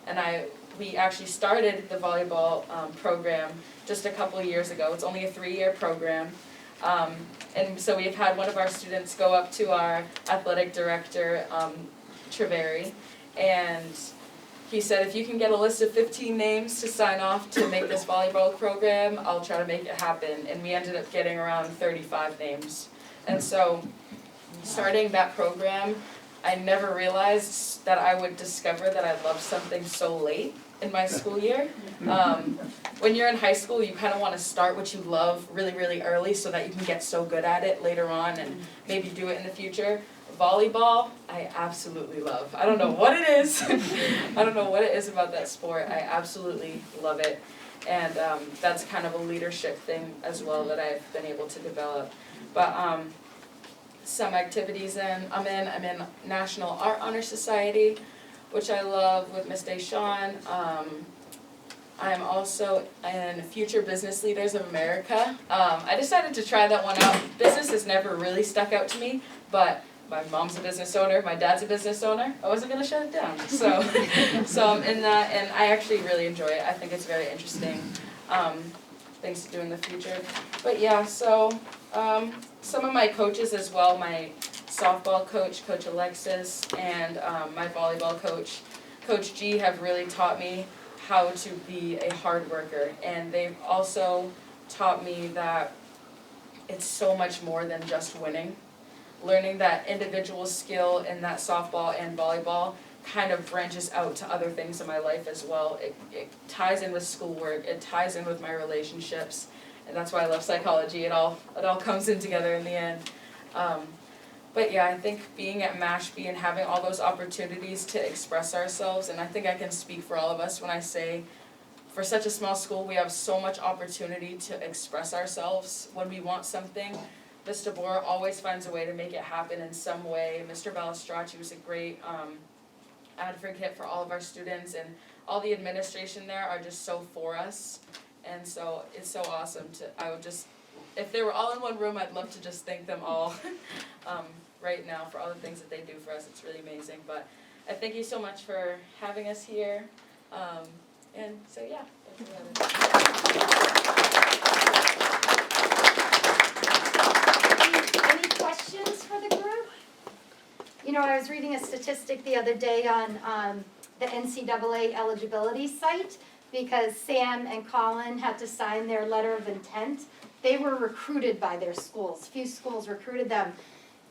And we actually started the volleyball program just a couple of years ago. It's only a 3-year program. And so we've had one of our students go up to our athletic director, Treveri, and he said, if you can get a list of 15 names to sign off to make this volleyball program, I'll try to make it happen. And we ended up getting around 35 names. And so starting that program, I never realized that I would discover that I loved something so late in my school year. When you're in high school, you kind of want to start what you love really early so that you can get so good at it later on and maybe do it in the future. Volleyball, I absolutely love. I don't know what it is. I don't know what it is about that sport. I absolutely love it. And that's kind of a leadership thing as well that I've been able to develop. But some activities I'm in National Art Honor Society, which I love, with Miss Deshawn. I'm also in Future Business Leaders of America. I decided to try that one out. Business has never really stuck out to me, but my mom's a business owner, my dad's a business owner, I wasn't gonna shut it down. So, so I'm in that, and I actually really enjoy it. I think it's very interesting, things to do in the future. But yeah, so, some of my coaches as well, my softball coach, Coach Alexis, and my volleyball coach, Coach G, have really taught me how to be a hard worker. And they've also taught me that it's so much more than just winning. Learning that individual skill in that softball and volleyball kind of branches out to other things in my life as well. It ties in with schoolwork, it ties in with my relationships, and that's why I love psychology. It all comes in together in the end. But yeah, I think being at Mashpee and having all those opportunities to express ourselves, and I think I can speak for all of us when I say, for such a small school, we have so much opportunity to express ourselves when we want something. Mr. Boer always finds a way to make it happen in some way. Mr. Balistracci was a great advocate for all of our students, and all the administration there are just so for us. And so it's so awesome I would just, if they were all in one room, I'd love to just thank them all right now for all the things that they do for us. It's really amazing. But I thank you so much for having us here. And so yeah. Any questions for the group? You know, I was reading a statistic the other day on the NCAA eligibility site, because Sam and Colin had to sign their letter of intent. They were recruited by their schools. Few schools recruited them.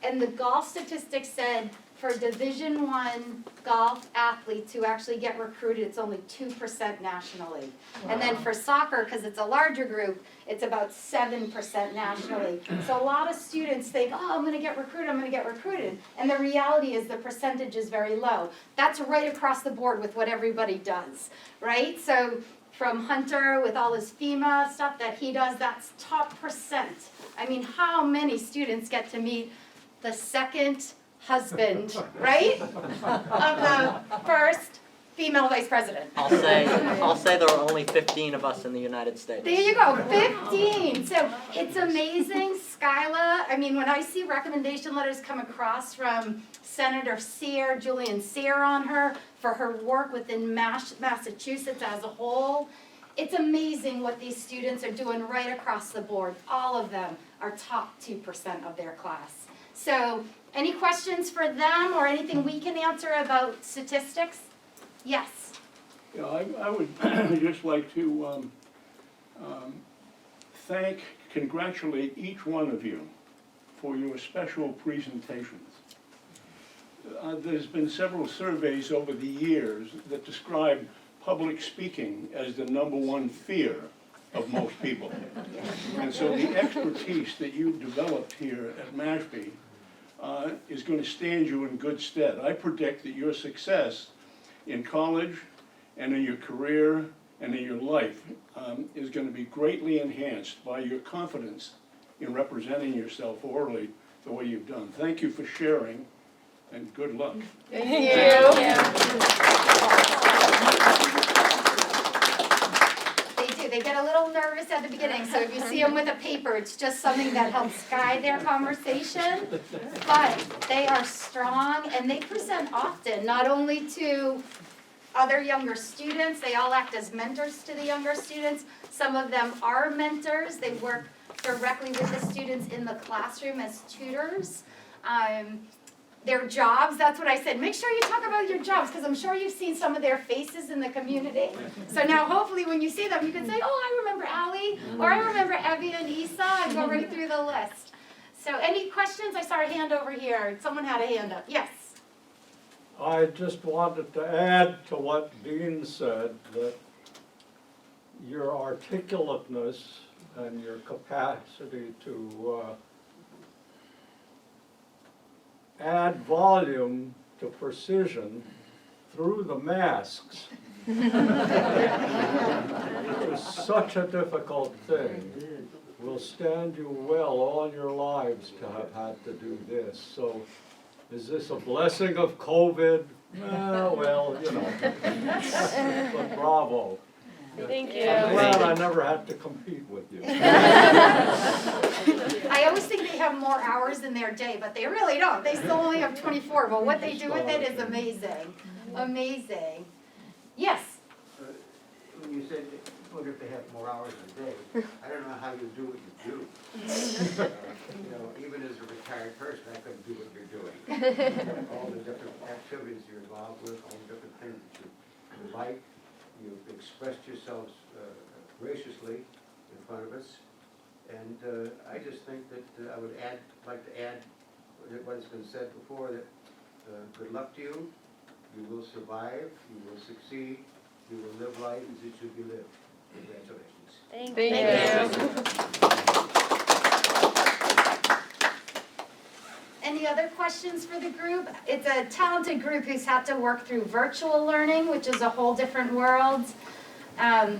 And the golf statistics said for Division I golf athletes who actually get recruited, it's only 2% nationally. Wow. And then for soccer, because it's a larger group, it's about 7% nationally. So a lot of students think, oh, I'm gonna get recruited. And the reality is the percentage is very low. That's right across the board with what everybody does, right? So from Hunter with all his FEMA stuff that he does, that's top percent. I mean, how many students get to meet the second husband, right, of the first female vice president? I'll say there are only 15 of us in the United States. There you go, 15. So it's amazing. Skyla, I mean, when I see recommendation letters come across from Senator Sear, Julian Sear on her, for her work within Massachusetts as a whole, it's amazing what these students are doing right across the board. All of them are top 2% of their class. So any questions for them or anything we can answer about statistics? Yes. Yeah, I would just like to congratulate each one of you for your special presentations. There's been several surveys over the years that describe public speaking as the #1 fear of most people. And so the expertise that you've developed here at Mashpee is going to stand you in good stead. I predict that your success in college and in your career and in your life is going to be greatly enhanced by your confidence in representing yourself orally the way you've done. Thank you for sharing, and good luck. Thank you. They get a little nervous at the beginning, so if you see them with a paper, it's just something that helps guide their conversation. But they are strong, and they present often, not only to other younger students, they all act as mentors to the younger students. Some of them are mentors. They work directly with the students in the classroom as tutors. Their jobs, that's what I said. Make sure you talk about your jobs, because I'm sure you've seen some of their faces in the community. So now hopefully when you see them, you can say, oh, I remember Allie, or I remember Evie and Isa, and go right through the list. So any questions? I saw a hand over here. Someone had a hand up. Yes? I just wanted to add to what Dean said, that your articulateness and your capacity to add volume to precision through the masks, which is such a difficult thing, will stand you well all your lives to have had to do this. So is this a blessing of COVID? Well, you know, but bravo. Thank you. I'm glad I never had to compete with you. I I always think they have more hours in their day, but they really don't. They still only have 24, but what they do with it is amazing. Amazing. Yes? When you said, what if they have more hours a day, I don't know how you do what you do. You know, even as a retired person, I couldn't do what you're doing. All the different activities you're involved with, all the different things that you like, you've expressed yourselves graciously in front of us. And I just think that I would like to add what has been said before, that good luck to you. You will survive, you will succeed, you will live life as it should be lived. Congratulations. Any other questions for the group? It's a talented group who's had to work through virtual learning, which is a whole different world.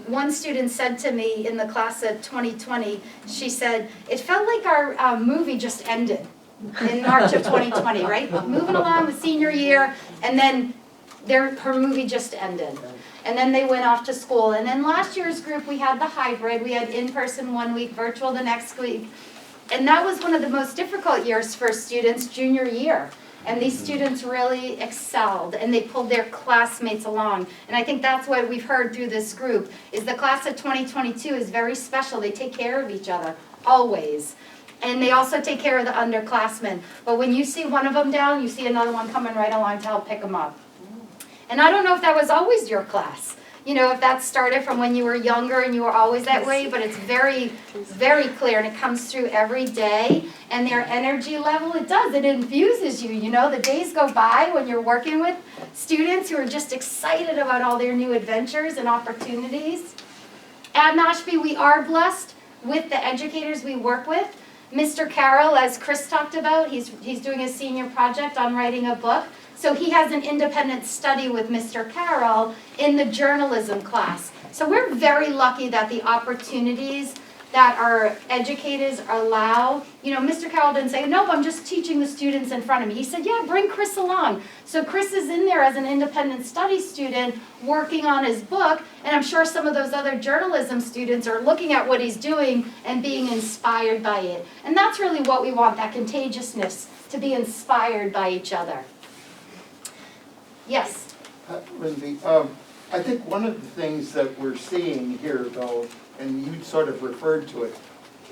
One student said to me in the class of 2020, she said, it felt like our movie just ended in March of 2020, right? Moving along the senior year, and then her movie just ended. And then they went off to school. And then last year's group, we had the hybrid. We had in-person 1 week, virtual the next week. And that was one of the most difficult years for students, junior year. And these students really excelled, and they pulled their classmates along. And I think that's what we've heard through this group, is the class of 2022 is very special. They take care of each other, always. And they also take care of the underclassmen. But when you see one of them down, you see another one coming right along to help pick them up. And I don't know if that was always your class. You know, if that started from when you were younger and you were always that way, but it's very, very clear, and it comes through every day. And their energy level, it does, it infuses you, you know. The days go by when you're working with students who are just excited about all their new adventures and opportunities. At Mashpee, we are blessed with the educators we work with. Mr. Carroll, as Chris talked about, he's doing a senior project on writing a book. So he has an independent study with Mr. Carroll in the journalism class. So we're very lucky that the opportunities that our educators allow, you know, Mr. Carroll didn't say, no, I'm just teaching the students in front of me. He said, yeah, bring Chris along. So Chris is in there as an independent study student working on his book, and I'm sure some of those other journalism students are looking at what he's doing and being inspired by it. And that's really what we want, that contagiousness, to be inspired by each other. Yes? Lindsay, I think one of the things that we're seeing here, though, and you sort of referred to it,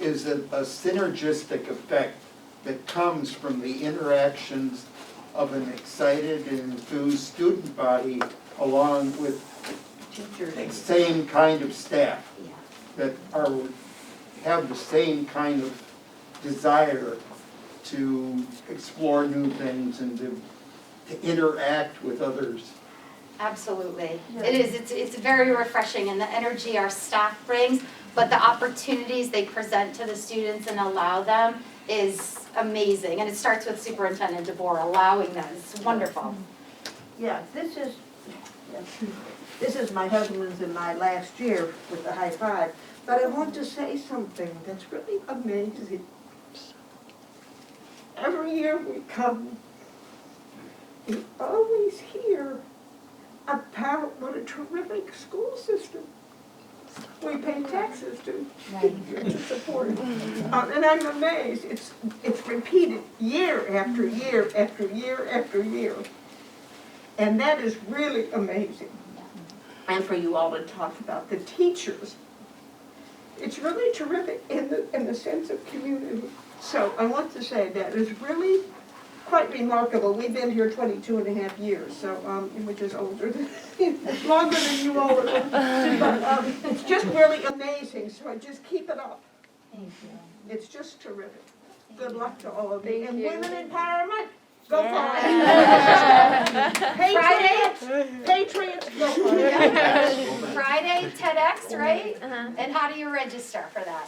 is a synergistic effect that comes from the interactions of an excited and enthused student body along with the same kind of staff that have the same kind of desire to explore new things and to interact with others. Absolutely. It is. It's very refreshing, and the energy our staff brings, but the opportunities they present to the students and allow them is amazing. And it starts with Superintendent DeBoer allowing them. It's wonderful. Yeah, this is my husband's and my last year with the high five, but I want to say something that's really amazing. Every year we come, we always hear about what a terrific school system we pay taxes to support. And I'm amazed. It's repeated year after year after year after year. And that is really amazing. And for you all to talk about the teachers. It's really terrific in the sense of community. So I want to say that is really quite remarkable. We've been here 22 and a half years, so which is older than, longer than you all are. But it's just really amazing, so I just keep it up. Thank you. It's just terrific. Good luck to all of Thank you. And you. women empowerment, go for it. Patriots, go for it. Friday, Tedx, right? And how do you register for that?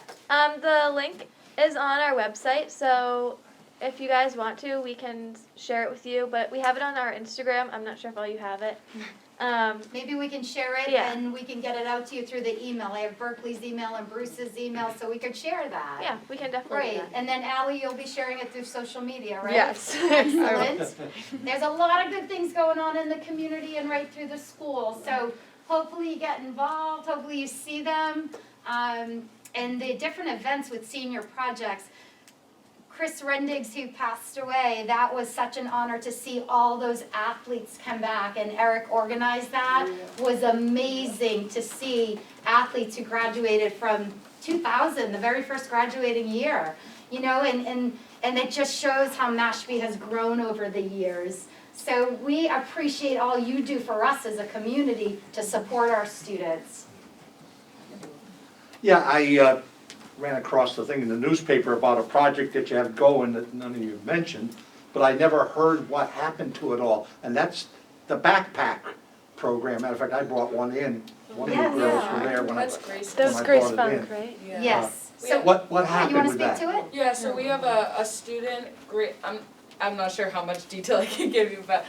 The link is on our website, so if you guys want to, we can share it with you, but we have it on our Instagram. I'm not sure if all you have it. Maybe we can share it and we can get it out to you through the email. I have Berkeley's email and Bruce's email, so we could share that. Yeah, we can definitely do Great. that. And then Allie, you'll be sharing it through social media, right? Yes. Excellent. There's a lot of good things going on in the community and right through the school. So hopefully you get involved, hopefully you see them. And the different events with senior projects. Chris Rendigs, who passed away, that was such an honor to see all those athletes come back, and Eric organized that. Was amazing to see athletes who graduated from 2000, the very first graduating year, you know, and it just shows how Mashpee has grown over the years. So we appreciate all you do for us as a community to support our students. Yeah, I ran across the thing in the newspaper about a project that you have going that none of you mentioned, but I never heard what happened to it all, and that's the backpack program. Matter of fact, I brought one in. One of the girls were there when I That's Grace. when That's I Grace brought it Funk, in. right? Yeah. Yes. So What happened you want to with speak that? to it? Yeah, so we have a student, I'm not sure how much detail I can give you, but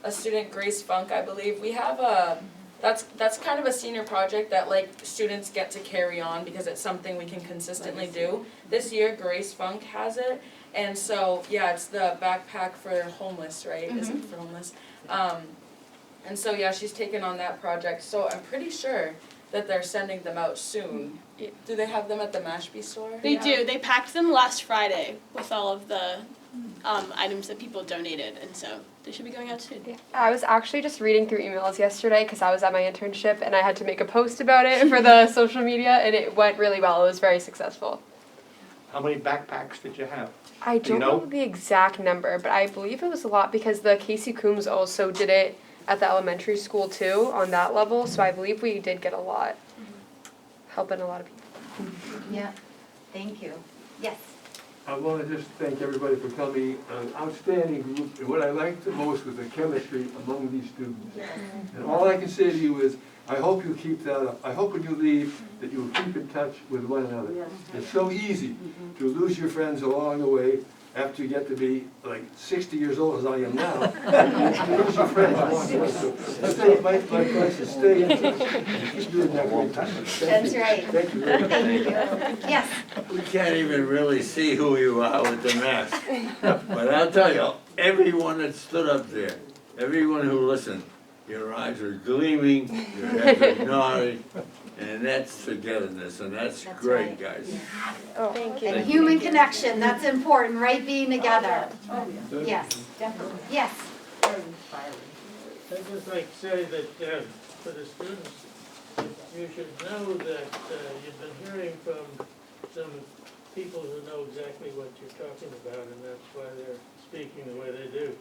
a student, Grace Funk, I believe. We have that's kind of a senior project that like students get to carry on because it's something we can consistently do. This year, Grace Funk has it, and so yeah, it's the backpack for homeless, right? Is it for homeless? And so yeah, she's taken on that project. So I'm pretty sure that they're sending them out soon. Do they have them at the Mashpee store? They do. They packed them last Friday with all of the items that people donated, and so they should be going out soon. Yeah. I was actually just reading through emails yesterday because I was at my internship and I had to make a post about it for the social media, and it went really well. It was very successful. How many backpacks did you have? I Do you don't know? know the exact number, but I believe it was a lot because the Casey Coombs also did it at the elementary school too on that level, so I believe we did get a lot, helping a lot of people. Yeah, thank you. Yes. I want to just thank everybody for coming, an outstanding group, and what I liked the most was the chemistry among these students. And all I can say to you is, I hope you keep that up. I hope when you leave, that you will keep in touch with one another. It's so easy to lose your friends along the way after you get to be like 60 years old as I am now. You lose your friends along the way. So I think my advice is stay in touch. Keep doing that great time. That's right. Thank you very much. Thank you. Yes. We can't even really see who you are with the mask. But I'll tell you, everyone that stood up there, everyone who listened, your eyes are gleaming, your heads are nodding, and that's togetherness, and that's great, right. guys. Oh, And human connection, that's important, right? Being together. Yes, definitely. Yes. I'd just like to say that for the students, you should know that you've been hearing from some people who know exactly what you're talking about, and that's why they're speaking the way they do.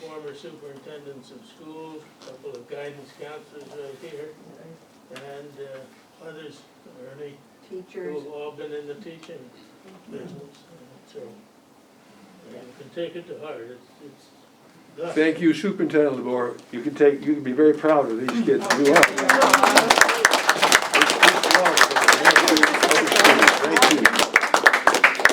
Former superintendents of schools, a couple of guidance counselors right here, and others, Ernie, Teachers. who've all been in the teaching business. So you can take it to heart. It's good. Thank you, Superintendent LeBoer. You can be very proud of these kids. You are.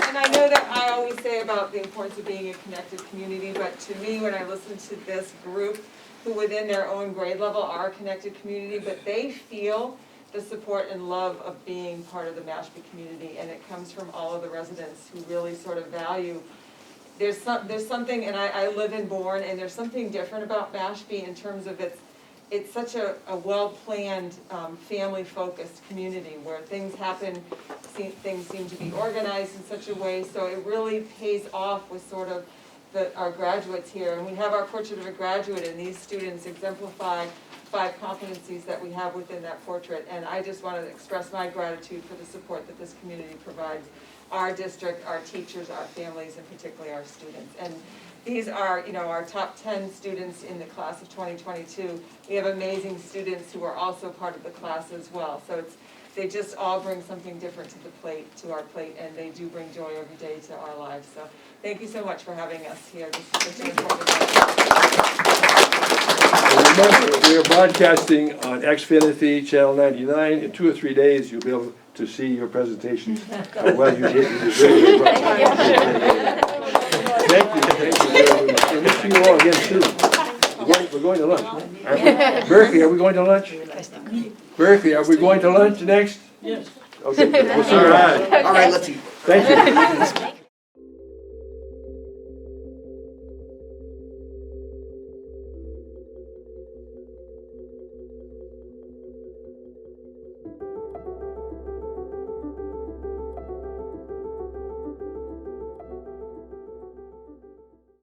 And I know that I always say about the importance of being a connected community, but to me, when I listen to this group, who within their own grade level are a connected community, but they feel the support and love of being part of the Mashpee community, and it comes from all of the residents who really sort of value. There's something, and I live in Bourne, and there's something different about Mashpee in terms of it's such a well-planned, family-focused community where things happen, things seem to be organized in such a way, so it really pays off with sort of our graduates here. And we have our portrait of a graduate, and these students exemplify 5 competencies that we have within that portrait. And I just want to express my gratitude for the support that this community provides our district, our teachers, our families, and particularly our students. And these are, our top 10 students in the class of 2022. We have amazing students who are also part of the class as well. So they just all bring something different to our plate, and they do bring joy every day to our lives. So thank you so much for having us here. This is such an important Remember, we are broadcasting on Xfinity, Channel 99. In 2 or 3 days, you'll be able to see your presentations. Well, you did. You did very well. Thank you. We'll miss you all again soon. We're going to lunch. Berkeley, are we going to lunch? Berkeley, are we going to lunch next? Yes. Okay, we'll see you. All right, let's eat. Thank you.